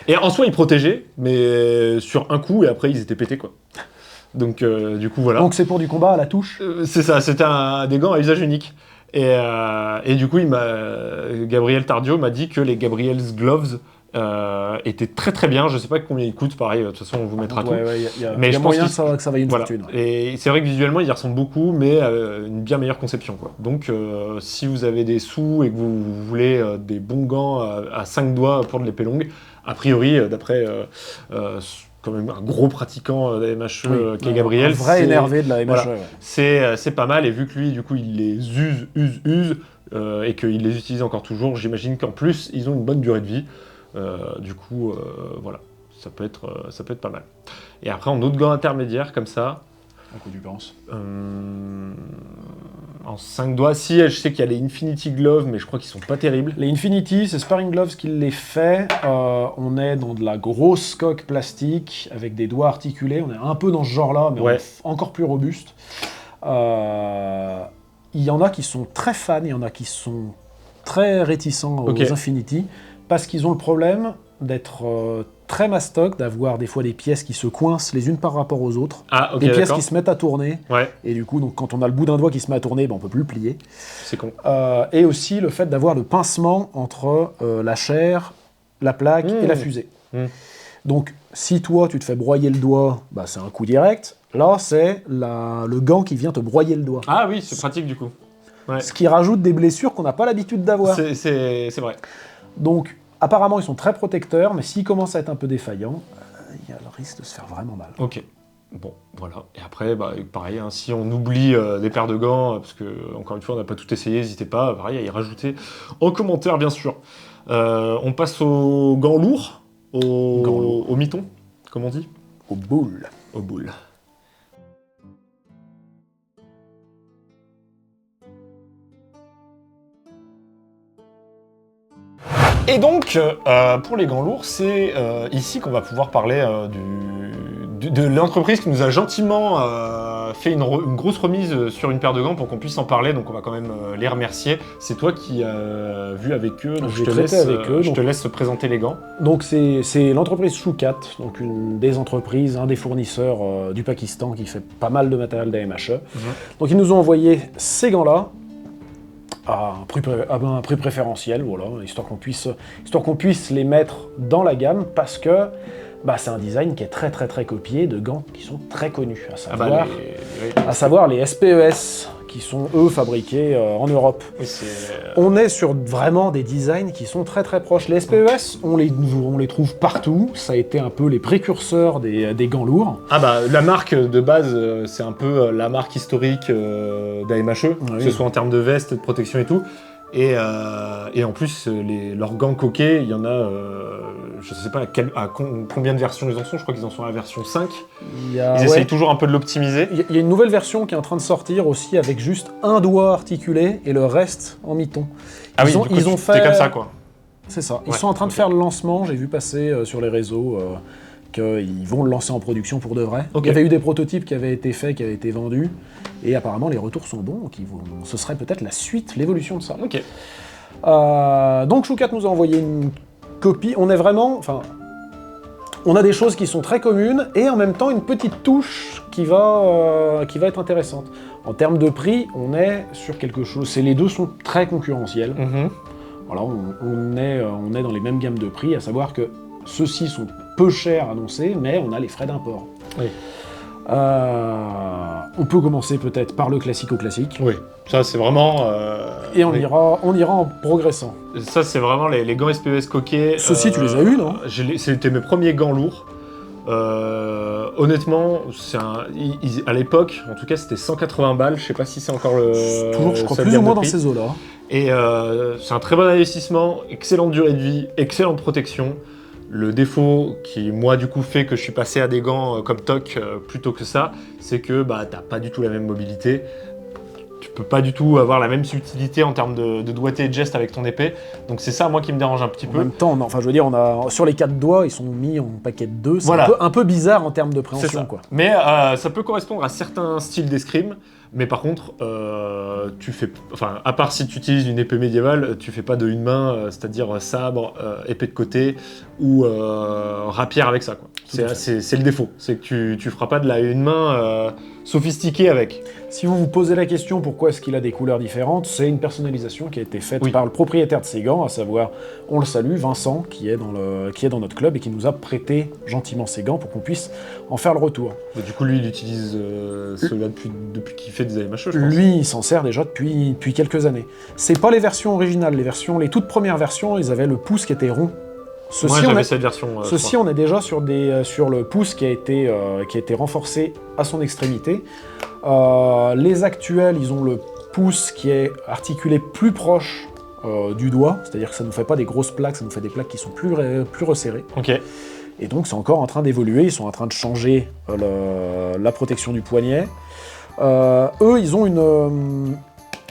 Et en soi, ils protégeaient, mais sur un coup, et après, ils étaient pétés, quoi. Donc, du coup, voilà. Donc, c'est pour du combat à la touche. C'est ça, c'était des gants à usage unique. Et du coup, Gabriel Tardio m'a dit que les Gabriel's Gloves était très très bien. Je sais pas combien il coûte, pareil, de toute façon on vous mettra tout. Mais je pense moyen que ça vaille une fortune. Et c'est vrai que visuellement il y ressemble beaucoup, mais une bien meilleure conception, quoi. Donc si vous avez des sous et que vous voulez des bons gants à 5 doigts pour de l'épée longue, a priori, d'après quand même un gros pratiquant de la MHE qu'est Gabriel, un vrai énervé de la MHE. Voilà, c'est pas mal, et vu que lui du coup il les use et qu'il les utilise encore toujours, j'imagine qu'en plus ils ont une bonne durée de vie. Du coup, voilà, ça peut être pas mal. Et après, en autre gants intermédiaires comme ça. À quoi tu penses En 5 doigts, si, je sais qu'il y a les Infinity Gloves, mais je crois qu'ils sont pas terribles. Les Infinity, c'est Sparring Gloves qui les fait. On est dans de la grosse coque plastique avec des doigts articulés. On est un peu dans ce genre-là, mais encore plus robuste. Il y en a qui sont très fans, il y en a qui sont très réticents aux Infinity. Parce qu'ils ont le problème d'être très mastoc d'avoir des fois des pièces qui se coincent les unes par rapport aux autres, Ah, ok, des pièces d'accord. qui se mettent à tourner, Ouais, et du coup, donc, quand on a le bout d'un doigt qui se met à tourner, ben, on peut plus le plier. c'est con. Et aussi le fait d'avoir le pincement entre la chair, la plaque et la fusée. Donc, si toi, tu te fais broyer le doigt, bah, c'est un coup direct. Là, c'est le gant qui vient te broyer le doigt. Ah oui, c'est pratique du coup. Ouais. Ce qui rajoute des blessures qu'on n'a pas l'habitude d'avoir. C'est vrai. Donc, apparemment, ils sont très protecteurs, mais s'ils commencent à être un peu défaillants, il y a le risque de se faire vraiment mal. Ok. Bon, voilà. Et après, bah, pareil, hein, si on oublie des paires de gants, parce que, encore une fois, on n'a pas tout essayé, n'hésitez pas, pareil, à y rajouter en commentaire, bien sûr. On passe aux gants lourds, aux mitons, comme on dit. Au boule. Aux boules. Et donc, pour les gants lourds, c'est ici qu'on va pouvoir parler de l'entreprise qui nous a gentiment fait une grosse remise sur une paire de gants pour qu'on puisse en parler, donc on va quand même les remercier. C'est toi qui as vu avec eux, donc J'ai traité avec eux, je te laisse présenter les gants. Donc c'est l'entreprise Shukat, donc une des entreprises, un des fournisseurs du Pakistan qui fait pas mal de matériel d'AMHE. Donc ils nous ont envoyé ces gants-là à un prix préférentiel, voilà, histoire qu'on puisse les mettre dans la gamme, parce que bah, c'est un design qui est très très très copié de gants qui sont très connus, à savoir les SPES, qui sont eux fabriqués en Europe. Oui, On est sur vraiment des designs qui sont très très proches. Les SPES, on les trouve partout, ça a été un peu les précurseurs des gants lourds. Ah bah la marque de base, c'est un peu la marque historique d'AMHE, que ce soit en termes de veste, de protection et tout. Et en plus, leurs gants coquets, il y en a, je sais pas combien de versions ils en sont, je crois qu'ils en sont à la version 5. Ils essayent toujours un peu de l'optimiser. Il y a une nouvelle version qui est en train de sortir aussi, avec juste un doigt articulé et le reste en miton. Ah oui, ils ont fait... C'est comme ça, quoi. C'est ça. Ils sont en train de faire le lancement, j'ai vu passer sur les réseaux qu'ils vont le lancer en production pour de vrai. Il y avait eu des prototypes qui avaient été faits, qui avaient été vendus, et apparemment les retours sont bons, donc ce serait peut-être la suite, l'évolution de ça. Ok. Donc Shukat nous a envoyé une copie. On est vraiment... Enfin, on a des choses qui sont très communes, et en même temps une petite touche qui va être intéressante. En termes de prix, on est sur quelque chose... Les deux sont très concurrentiels. Voilà, on est dans les mêmes gammes de prix, à savoir que ceux-ci sont peu chers annoncés, mais on a les frais d'import. Oui. On peut commencer peut-être par le classico-classique. Oui, ça c'est vraiment... Et on ira en progressant. Ça c'est vraiment les gants SPES coquets. Ceux-ci, tu les as eus, non? C'était mes premiers gants lourds. Honnêtement, à l'époque, en tout cas, c'était 180 balles. Je sais pas si c'est encore le... Toujours, je crois, plus ou moins dans ces eaux-là. Et c'est un très bon investissement, excellente durée de vie, excellente protection. Le défaut qui, moi, du coup, fait que je suis passé à des gants comme TOC plutôt que ça, c'est que bah, t'as pas du tout la même mobilité. Tu peux pas du tout avoir la même subtilité en termes de doigté et de geste avec ton épée. Donc c'est ça, moi, qui me dérange un petit peu. En même temps, je veux dire, sur les 4 doigts, ils sont mis en paquet de 2. C'est voilà. un peu bizarre en termes de préhension, quoi. Mais ça peut correspondre à certains styles d'escrime. Mais par contre, à part si tu utilises une épée médiévale, tu fais pas de une main, c'est-à-dire sabre, épée de côté ou rapière avec ça, quoi. C'est le défaut, c'est que tu feras pas de la une main sophistiquée avec. Si vous vous posez la question pourquoi est-ce qu'il a des couleurs différentes, c'est une personnalisation qui a été faite par le propriétaire de ces gants, à savoir, on le salue, Vincent, qui est dans notre club et qui nous a prêté gentiment ces gants pour qu'on puisse en faire le retour. Et du coup, lui, il utilise ceux-là depuis qu'il fait des AMHE, je pense. Lui, il s'en sert déjà depuis quelques années. C'est pas les versions originales, les toutes premières versions, ils avaient le pouce qui était rond. Moi, j'avais cette version. Ceci, on est déjà sur le pouce qui a été renforcé à son extrémité. Les actuels, ils ont le pouce qui est articulé plus proche du doigt, c'est-à-dire que ça ne nous fait pas des grosses plaques, ça nous fait des plaques qui sont plus resserrées. Ok. Et donc c'est encore en train d'évoluer, ils sont en train de changer la protection du poignet. Eux, ils ont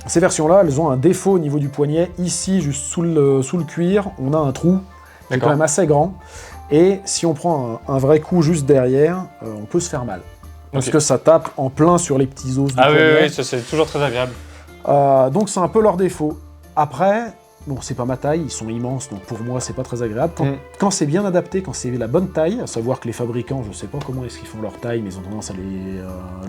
ces versions-là, elles ont un défaut au niveau du poignet. Ici, juste sous le cuir, on a un trou qui est quand même assez grand. Et si on prend un vrai coup juste derrière, on peut se faire mal. Parce que ça tape en plein sur les petits os du poignet. Oui, ça c'est toujours très agréable. Donc c'est un peu leur défaut. Après, bon, c'est pas ma taille, ils sont immenses, donc pour moi, c'est pas très agréable. Quand c'est bien adapté, quand c'est la bonne taille, à savoir que les fabricants, je sais pas comment est-ce qu'ils font leur taille, mais ils ont tendance à les...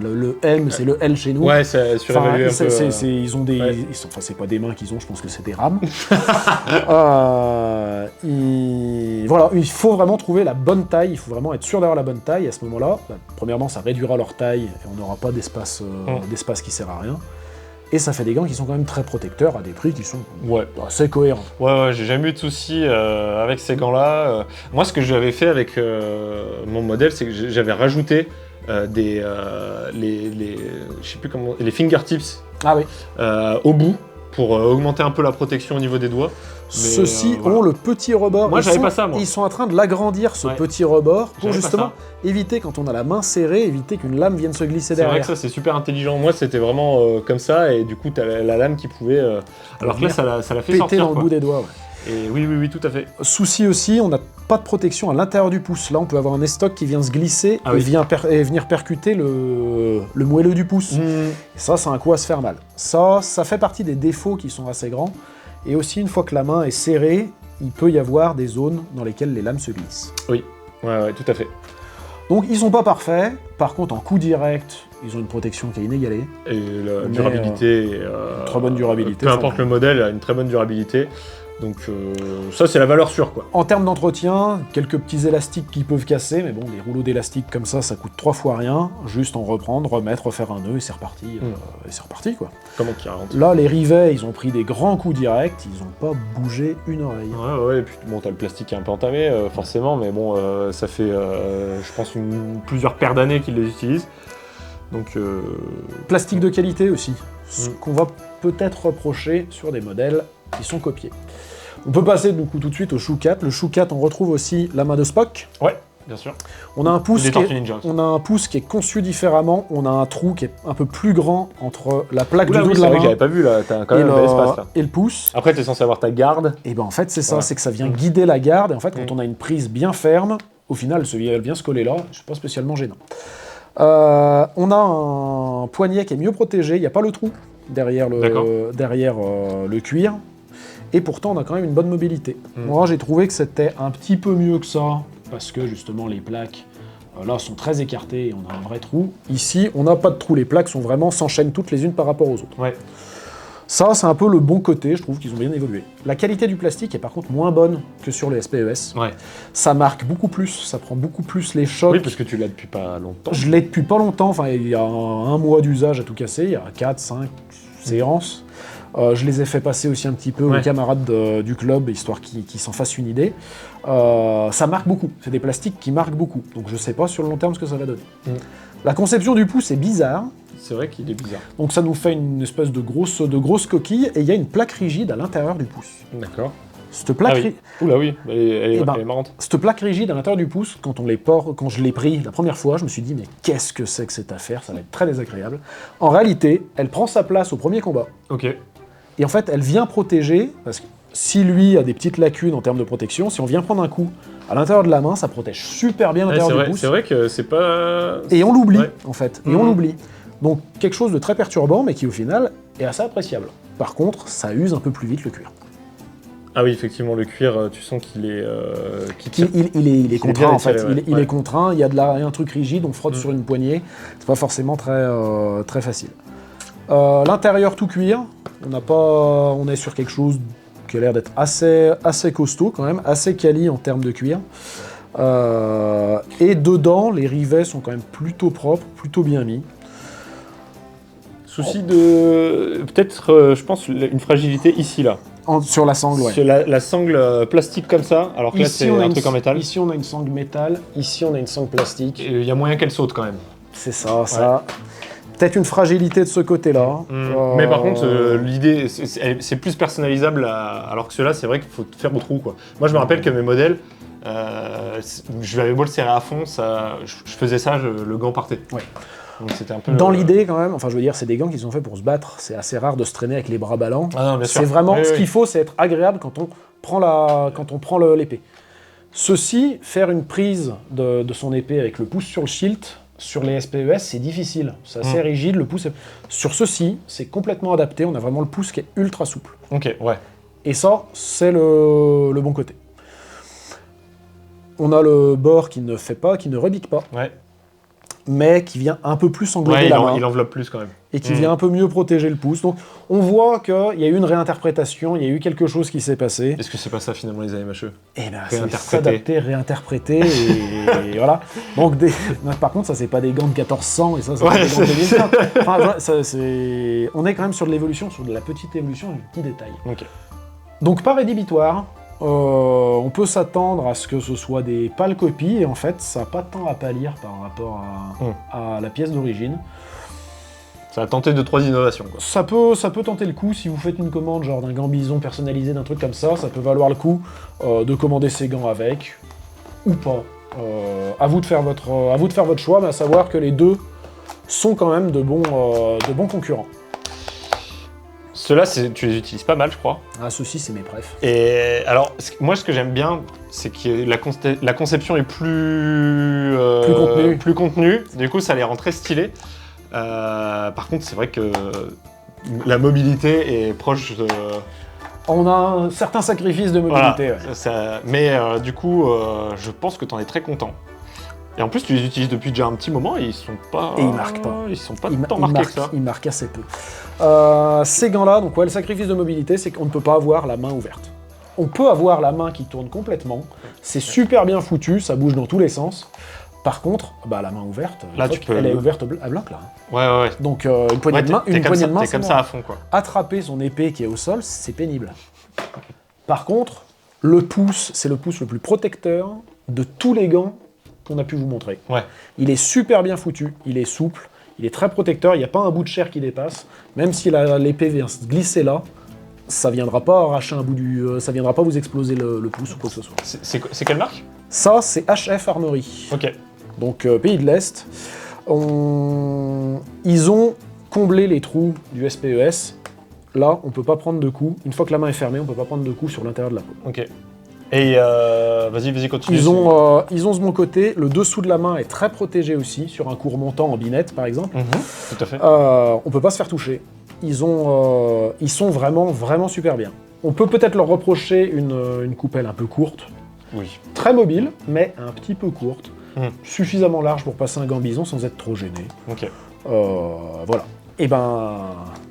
le M, c'est le L chez nous. Ouais, c'est surévalué un peu. Ils ont des... Ouais. Enfin, c'est pas des mains qu'ils ont, je pense que c'est des rames. Voilà, il faut vraiment trouver la bonne taille, il faut vraiment être sûr d'avoir la bonne taille. À ce moment-là, premièrement, ça réduira leur taille, et on n'aura pas d'espace qui sert à rien. Et ça fait des gants qui sont quand même très protecteurs à des prix qui sont assez cohérents. Ouais, j'ai jamais eu de soucis avec ces gants-là. Moi, ce que j'avais fait avec mon modèle, c'est que j'avais rajouté je sais plus comment, les fingertips au bout pour augmenter un peu la protection au niveau des doigts. Ceux-ci ont le petit rebord. Moi, j'avais pas ça, moi. Ils sont en train de l'agrandir, ce petit rebord, pour justement éviter, quand on a la main serrée, éviter qu'une lame vienne se glisser derrière. C'est vrai que ça, c'est super intelligent. Moi, c'était vraiment comme ça, et du coup, t'as la lame qui pouvait... Alors que là, ça l'a fait péter sortir, dans le bout des doigts. Et oui, tout à fait. Souci aussi, on n'a pas de protection à l'intérieur du pouce. Là, on peut avoir un estoc qui vient se glisser et venir percuter le moelleux du pouce. Et ça, c'est un coup à se faire mal. Ça fait partie des défauts qui sont assez grands. Et aussi, une fois que la main est serrée, il peut y avoir des zones dans lesquelles les lames se glissent. Oui, ouais, tout à fait. Donc, ils sont pas parfaits. Par contre, en coup direct, ils ont une protection qui est inégalée. Et la durabilité... très bonne durabilité. Peu importe le modèle, elle a une très bonne durabilité. Donc ça, c'est la valeur sûre, quoi. En termes d'entretien, quelques petits élastiques qui peuvent casser, mais bon, les rouleaux d'élastiques comme ça coûte 3 fois rien. Juste en reprendre, remettre, refaire un nœud, et c'est reparti. Et c'est reparti, quoi. Comment qu'il rentre. Là, les rivets, ils ont pris des grands coups directs, ils ont pas bougé une oreille. Ouais, et puis bon, t'as le plastique qui est un peu entamé, forcément, mais bon, ça fait, je pense, plusieurs paires d'années qu'ils les utilisent. Donc... Plastique de qualité aussi, ce qu'on va peut-être reprocher sur des modèles qui sont copiés. On peut passer du coup tout de suite au Shoe 4. Le Shoe 4, on retrouve aussi la main de Spock. Ouais, bien sûr. On a un pouce qui est conçu différemment. On a un trou qui est un peu plus grand entre la plaque du dos de la main. J'avais pas vu là, t'as quand même un bel espace là. Et le pouce. Après, t'es censé avoir ta garde. Et ben en fait, c'est ça, c'est que ça vient guider la garde. Et en fait, quand on a une prise bien ferme, au final, elle vient se coller là. C'est pas spécialement gênant. On a un poignet qui est mieux protégé. Il n'y a pas le trou derrière le cuir. Et pourtant, on a quand même une bonne mobilité. Moi, j'ai trouvé que c'était un petit peu mieux que ça, parce que justement, les plaques, là, sont très écartées et on a un vrai trou. Ici, on n'a pas de trou. Les plaques s'enchaînent toutes les unes par rapport aux autres. Ouais. Ça, c'est un peu le bon côté, je trouve qu'ils ont bien évolué. La qualité du plastique est par contre moins bonne que sur les SPES. Ouais. Ça marque beaucoup plus, ça prend beaucoup plus les chocs. Oui, parce que tu l'as depuis pas longtemps. Je l'ai depuis pas longtemps, enfin, il y a un mois d'usage à tout casser, il y a 4, 5 séances. Je les ai fait passer aussi un petit peu aux camarades du club, histoire qu'ils s'en fassent une idée. Ça marque beaucoup, c'est des plastiques qui marquent beaucoup, donc je sais pas sur le long terme ce que ça va donner. La conception du pouce est bizarre. C'est vrai qu'il est bizarre. Donc ça nous fait une espèce de grosse coquille, et il y a une plaque rigide à l'intérieur du pouce. D'accord. Cette plaque Oula oui, elle est marrante. Cette plaque rigide à l'intérieur du pouce, quand je l'ai pris la première fois, je me suis dit mais qu'est-ce que c'est que cette affaire, ça va être très désagréable. En réalité, elle prend sa place au premier combat. Ok. Et en fait, elle vient protéger, parce que si lui a des petites lacunes en termes de protection, si on vient prendre un coup à l'intérieur de la main, ça protège super bien l'intérieur du pouce. C'est vrai que c'est pas... Et on l'oublie, en fait. Et on l'oublie. Donc, quelque chose de très perturbant, mais qui, au final, est assez appréciable. Par contre, ça use un peu plus vite le cuir. Ah oui, effectivement, le cuir, tu sens qu'il est... Il est contraint, en fait. Il est contraint, il y a un truc rigide, on frotte sur une poignée. C'est pas forcément très facile. L'intérieur tout cuir, on est sur quelque chose qui a l'air d'être assez costaud quand même, assez quali en termes de cuir. Et dedans, les rivets sont quand même plutôt propres, plutôt bien mis. Souci de... peut-être, je pense, une fragilité ici, là. Sur la sangle, ouais. Sur la sangle plastique comme ça, alors que ici, là, c'est un truc en métal. Ici, on a une sangle métal, ici, on a une sangle plastique. Il y a moyen qu'elle saute quand même. C'est ça. Peut-être une fragilité de ce côté-là. Mais par contre, l'idée, c'est plus personnalisable, alors que ceux-là, c'est vrai qu'il faut faire au trou, quoi. Moi, je me rappelle que mes modèles, je l'avais beau le serrer à fond, je faisais ça, le gant partait. Ouais. Donc c'était un peu... Dans l'idée, quand même, enfin, je veux dire, c'est des gants qui sont faits pour se battre. C'est assez rare de se traîner avec les bras ballants. Ah non, bien sûr. C'est vraiment... ce qu'il faut, c'est être agréable quand on prend l'épée. Ceci, faire une prise de son épée avec le pouce sur le shield, sur les SPES, c'est difficile. C'est assez rigide, le pouce... Sur ceci, c'est complètement adapté. On a vraiment le pouce qui est ultra souple. Ok, ouais. Et ça, c'est le bon côté. On a le bord qui ne fait pas, qui ne rebique pas, Ouais. mais qui vient un peu plus englober la main. Il enveloppe plus quand même. Et qui vient un peu mieux protéger le pouce. Donc on voit qu'il y a eu une réinterprétation, il y a eu quelque chose qui s'est passé. Est-ce que c'est pas ça finalement les AMHE? Et bien c'est s'adapter, réinterpréter, et voilà. Donc par contre ça c'est pas des gants de 1400 et ça c'est pas des gants de 2005. Enfin, on est quand même sur de l'évolution, sur de la petite évolution, du petit détail. Ok. Donc pas rédhibitoire, on peut s'attendre à ce que ce soit des pâles copies, et en fait ça n'a pas tant à pâlir par rapport à la pièce d'origine. Ça a tenté 2-3 innovations, quoi. Ça peut tenter le coup si vous faites une commande genre d'un gant bison personnalisé, d'un truc comme ça peut valoir le coup de commander ces gants avec, ou pas. À vous de faire votre choix, mais à savoir que les deux sont quand même de bons concurrents. Ceux-là, tu les utilises pas mal, je crois. Ah, ceux-ci, c'est mes préfs. Et alors, moi, ce que j'aime bien, c'est que la conception est plus contenue. Du coup, ça les rend très stylés. Par contre, c'est vrai que la mobilité est proche de... On a un certain sacrifice de mobilité. Voilà, mais du coup, je pense que tu en es très content. Et en plus, tu les utilises depuis déjà un petit moment et ils sont pas... Et ils marquent pas. Ils sont pas tant marqués que ça. Ils marquent assez peu. Ces gants-là, donc ouais, le sacrifice de mobilité, c'est qu'on ne peut pas avoir la main ouverte. On peut avoir la main qui tourne complètement. C'est super bien foutu, ça bouge dans tous les sens. Par contre, la main ouverte, là, elle est ouverte à bloc, là. Ouais. Donc une poignée de main, t'es comme ça à fond, quoi. Attraper son épée qui est au sol, c'est pénible. Par contre, le pouce, c'est le pouce le plus protecteur de tous les gants qu'on a pu vous montrer. Ouais. Il est super bien foutu, il est souple, il est très protecteur, il n'y a pas un bout de chair qui dépasse. Même si l'épée vient se glisser là, ça viendra pas arracher un bout ça viendra pas vous exploser le pouce ou quoi que ce soit. C'est quelle marque? Ça, c'est HF Armory. Ok. Donc pays de l'Est. Ils ont comblé les trous du SPES. Là, on peut pas prendre de coups. Une fois que la main est fermée, on peut pas prendre de coups sur l'intérieur de la peau. Ok. Et vas-y, continue. Ils ont ce bon côté. Le dessous de la main est très protégé aussi, sur un coup remontant en binette, par exemple. Tout à fait. On peut pas se faire toucher. Ils sont vraiment super bien. On peut peut-être leur reprocher une coupelle un peu courte. Oui. Très mobile, mais un petit peu courte. Suffisamment large pour passer un gant bison sans être trop gêné. Ok. Voilà. Et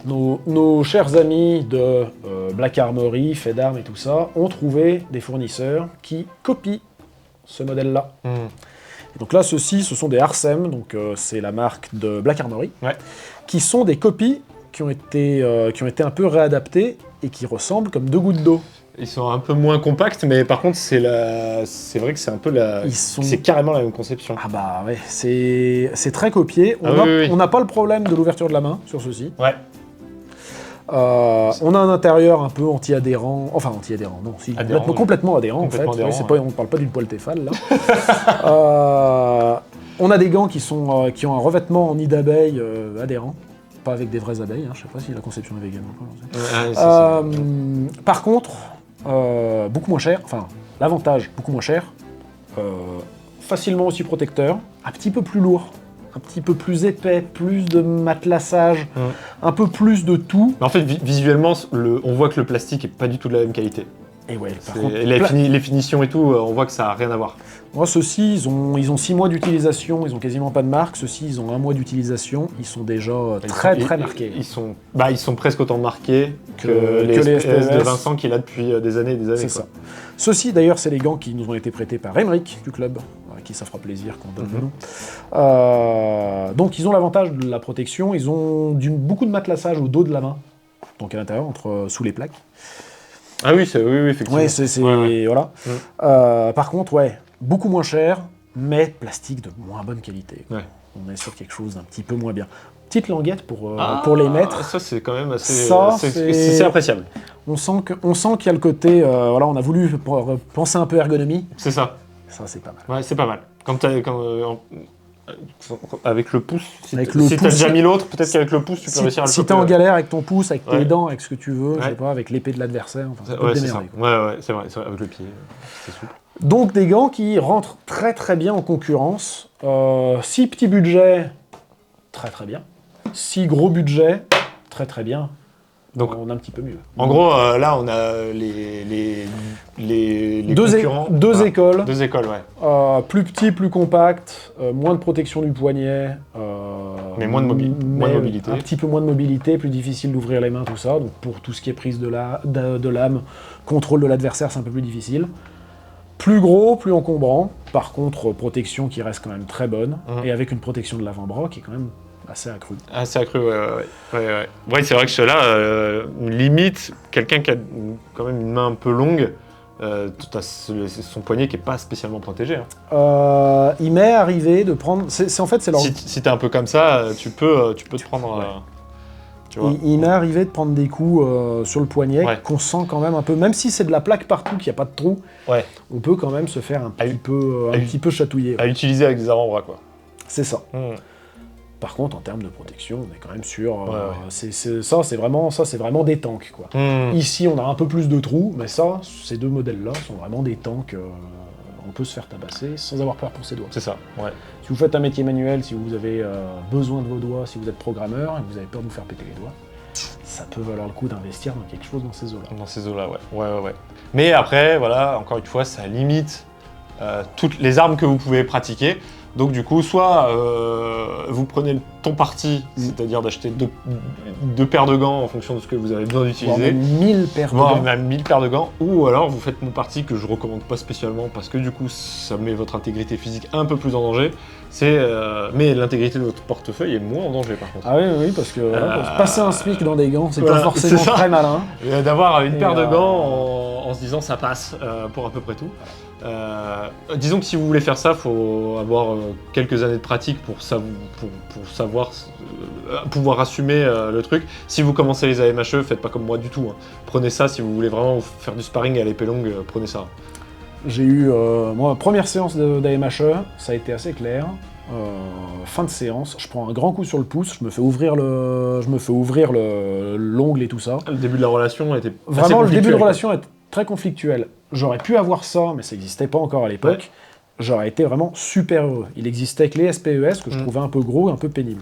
nos chers amis de Black Armory, Fait d'Armes et tout ça, ont trouvé des fournisseurs qui copient ce modèle-là. Et donc là, ce sont des Arsem, donc c'est la marque de Black Armory, qui sont des copies qui ont été un peu réadaptées et qui ressemblent comme deux gouttes d'eau. Ils sont un peu moins compacts, mais par contre, c'est vrai que c'est un peu c'est carrément la même conception. Ah bah ouais, c'est très copié. On n'a pas le problème de l'ouverture de la main sur ceci. Ouais. On a un intérieur un peu anti-adhérent, enfin anti-adhérent, non, si, complètement adhérent en fait. On ne parle pas d'une poêle Tefal là. On a des gants qui ont un revêtement en nid d'abeille adhérent. Pas avec des vraies abeilles, je sais pas si la conception est végane ou pas. Par contre, beaucoup moins cher, enfin l'avantage beaucoup moins cher, facilement aussi protecteur, un petit peu plus lourd, un petit peu plus épais, plus de matelassage, un peu plus de tout. Mais en fait, visuellement, on voit que le plastique est pas du tout de la même qualité. Et ouais, par contre, les finitions et tout, on voit que ça a rien à voir. Moi, ceux-ci, ils ont 6 mois d'utilisation, ils ont quasiment pas de marque. Ceux-ci, ils ont 1 mois d'utilisation, ils sont déjà très marqués. Ils sont presque autant marqués que les SPS de Vincent qu'il a depuis des années et des années. C'est ça. Ceux-ci, d'ailleurs, c'est les gants qui nous ont été prêtés par Emeric du club, à qui ça fera plaisir qu'on donne le nom. Donc, ils ont l'avantage de la protection, ils ont beaucoup de matelassage au dos de la main, donc à l'intérieur, sous les plaques. Ah oui, effectivement. Ouais, voilà. Par contre, beaucoup moins cher, mais plastique de moins bonne qualité. Ouais. On est sur quelque chose d'un petit peu moins bien. Petite languette pour les mettre. Ça, c'est quand même c'est appréciable. On sent qu'il y a le côté... on a voulu penser un peu ergonomie. C'est ça. Ça, c'est pas mal. Ouais, c'est pas mal. Avec le pouce, si t'as déjà mis l'autre, peut-être qu'avec le pouce, tu peux réussir à le choper. Si t'es en galère avec ton pouce, avec tes dents, avec ce que tu veux, je sais pas, avec l'épée de l'adversaire, c'est ça. C'est vrai, avec le pied, c'est souple. Donc des gants qui rentrent très très bien en concurrence. Si petit budget, très très bien. Si gros budget, très très bien. Donc, on est un petit peu mieux. En gros, là, on a les concurrents. Deux écoles. Deux écoles, ouais. Plus petit, plus compact, moins de protection du poignet. Mais moins de mobilité. Un petit peu moins de mobilité, plus difficile d'ouvrir les mains, tout ça. Donc pour tout ce qui est prise de lame, contrôle de l'adversaire, c'est un peu plus difficile. Plus gros, plus encombrant. Par contre, protection qui reste quand même très bonne. Et avec une protection de l'avant-bras qui est quand même assez accrue. Assez accrue, ouais. Ouais, c'est vrai que ceux-là, limite, quelqu'un qui a quand même une main un peu longue, t'as son poignet qui est pas spécialement protégé. Hein. Il m'est arrivé de prendre... En fait, c'est leur... Si t'es un peu comme ça, tu peux te prendre... Ouais. Tu vois. Il m'est arrivé de prendre des coups sur le poignet qu'on sent quand même un peu... Même si c'est de la plaque partout, qu'il n'y a pas de trou, on peut quand même se faire un petit peu chatouiller. À utiliser avec des avant-bras, quoi. C'est ça. Par contre, en termes de protection, on est quand même sur... Ça, c'est vraiment des tanks, quoi. Ici, on a un peu plus de trous, mais ça, ces deux modèles-là sont vraiment des tanks. On peut se faire tabasser sans avoir peur pour ses doigts. C'est ça, ouais. Si vous faites un métier manuel, si vous avez besoin de vos doigts, si vous êtes programmeur et que vous avez peur de vous faire péter les doigts, ça peut valoir le coup d'investir dans quelque chose dans ces eaux-là. Dans ces eaux-là, ouais. Mais après, voilà, encore une fois, ça limite toutes les armes que vous pouvez pratiquer. Donc du coup, soit vous prenez ton parti, c'est-à-dire d'acheter deux paires de gants en fonction de ce que vous avez besoin d'utiliser. Même 1000 paires de gants. Même 1000 paires de gants. Ou alors vous faites mon parti que je recommande pas spécialement parce que du coup, ça met votre intégrité physique un peu plus en danger. Mais l'intégrité de votre portefeuille est moins en danger par contre. Ah oui, parce que passer un SMIC dans des gants, c'est pas forcément très malin. D'avoir une paire de gants en se disant ça passe pour à peu près tout. Disons que si vous voulez faire ça, il faut avoir quelques années de pratique pour savoir pouvoir assumer le truc. Si vous commencez les AMHE, faites pas comme moi du tout. Hein. Prenez ça si vous voulez vraiment faire du sparring à l'épée longue, prenez ça. J'ai eu moi, première séance d'AMHE, ça a été assez clair. Fin de séance, je prends un grand coup sur le pouce, je me fais ouvrir l'ongle et tout ça. Le début de la relation était vraiment le début de relation est très conflictuel. J'aurais pu avoir ça, mais ça n'existait pas encore à l'époque. Ouais. J'aurais été vraiment super heureux. Il existait que les SPES que je trouvais un peu gros, un peu pénible.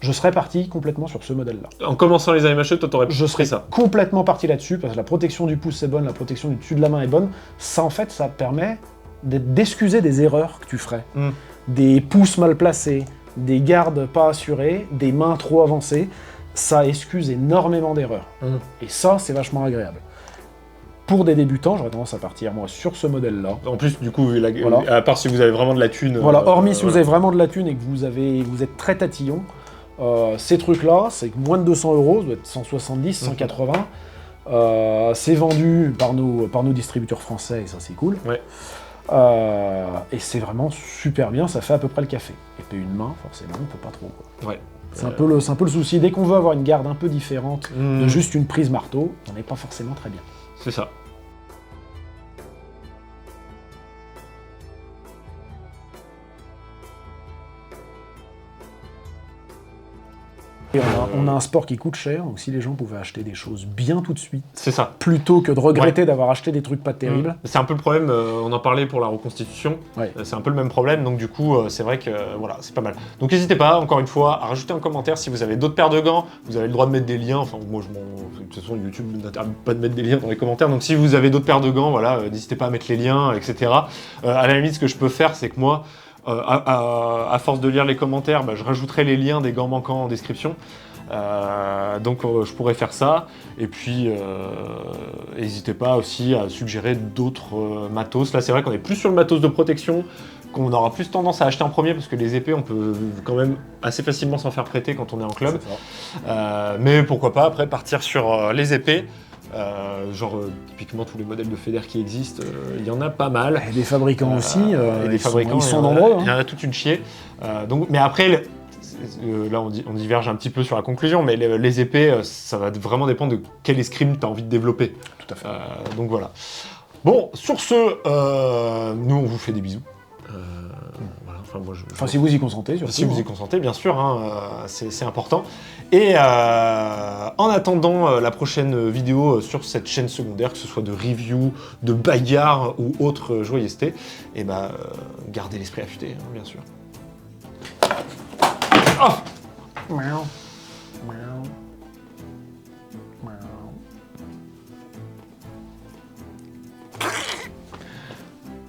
Je serais parti complètement sur ce modèle-là. En commençant les AMHE, toi t'aurais pris ça. Complètement parti là-dessus, parce que la protection du pouce est bonne, la protection du dessus de la main est bonne. Ça, en fait, ça permet d'excuser des erreurs que tu ferais. Des pouces mal placés, des gardes pas assurés, des mains trop avancées. Ça excuse énormément d'erreurs. Et ça, c'est vachement agréable. Pour des débutants, j'aurais tendance à partir, moi, sur ce modèle-là. En plus, du coup, à part si vous avez vraiment de la thune... Voilà, hormis si vous avez vraiment de la thune et que vous êtes très tatillon, ces trucs-là, c'est moins de 200 €, ça doit être 170, 180. C'est vendu par nos distributeurs français, et ça, c'est cool. Ouais. Et c'est vraiment super bien, ça fait à peu près le café. Et puis une main, forcément, on peut pas trop, quoi. Ouais. C'est un peu le souci. Dès qu'on veut avoir une garde un peu différente de juste une prise marteau, on n'est pas forcément très bien. C'est ça. Et on a un sport qui coûte cher, donc si les gens pouvaient acheter des choses bien tout de suite, c'est ça. Plutôt que de regretter d'avoir acheté des trucs pas terribles. C'est un peu le problème, on en parlait pour la reconstitution, c'est un peu le même problème, donc du coup c'est vrai que voilà, c'est pas mal. Donc n'hésitez pas, encore une fois, à rajouter un commentaire si vous avez d'autres paires de gants, vous avez le droit de mettre des liens, enfin moi de toute façon YouTube n'interdit pas de mettre des liens dans les commentaires, donc si vous avez d'autres paires de gants, voilà, n'hésitez pas à mettre les liens, etc. À la limite, ce que je peux faire, c'est que moi, à force de lire les commentaires, je rajouterai les liens des gants manquants en description. Donc je pourrais faire ça, et puis n'hésitez pas aussi à suggérer d'autres matos. Là c'est vrai qu'on est plus sur le matos de protection, qu'on aura plus tendance à acheter en premier, parce que les épées on peut quand même assez facilement s'en faire prêter quand on est en club. Mais pourquoi pas après partir sur les épées. Typiquement tous les modèles de Feder qui existent, il y en a pas mal. Et des fabricants aussi, ils sont nombreux. Il y en a toute une chier. Mais après, là on diverge un petit peu sur la conclusion, mais les épées, ça va vraiment dépendre de quel escrime tu as envie de développer. Tout à fait. Donc voilà. Bon, sur ce, nous on vous fait des bisous. Enfin, si vous y consentez, surtout. Si vous y consentez, bien sûr, hein, c'est important. Et en attendant la prochaine vidéo sur cette chaîne secondaire, que ce soit de review, de bagarre ou autre joyeuseté, et gardez l'esprit affûté, hein, bien sûr. Oh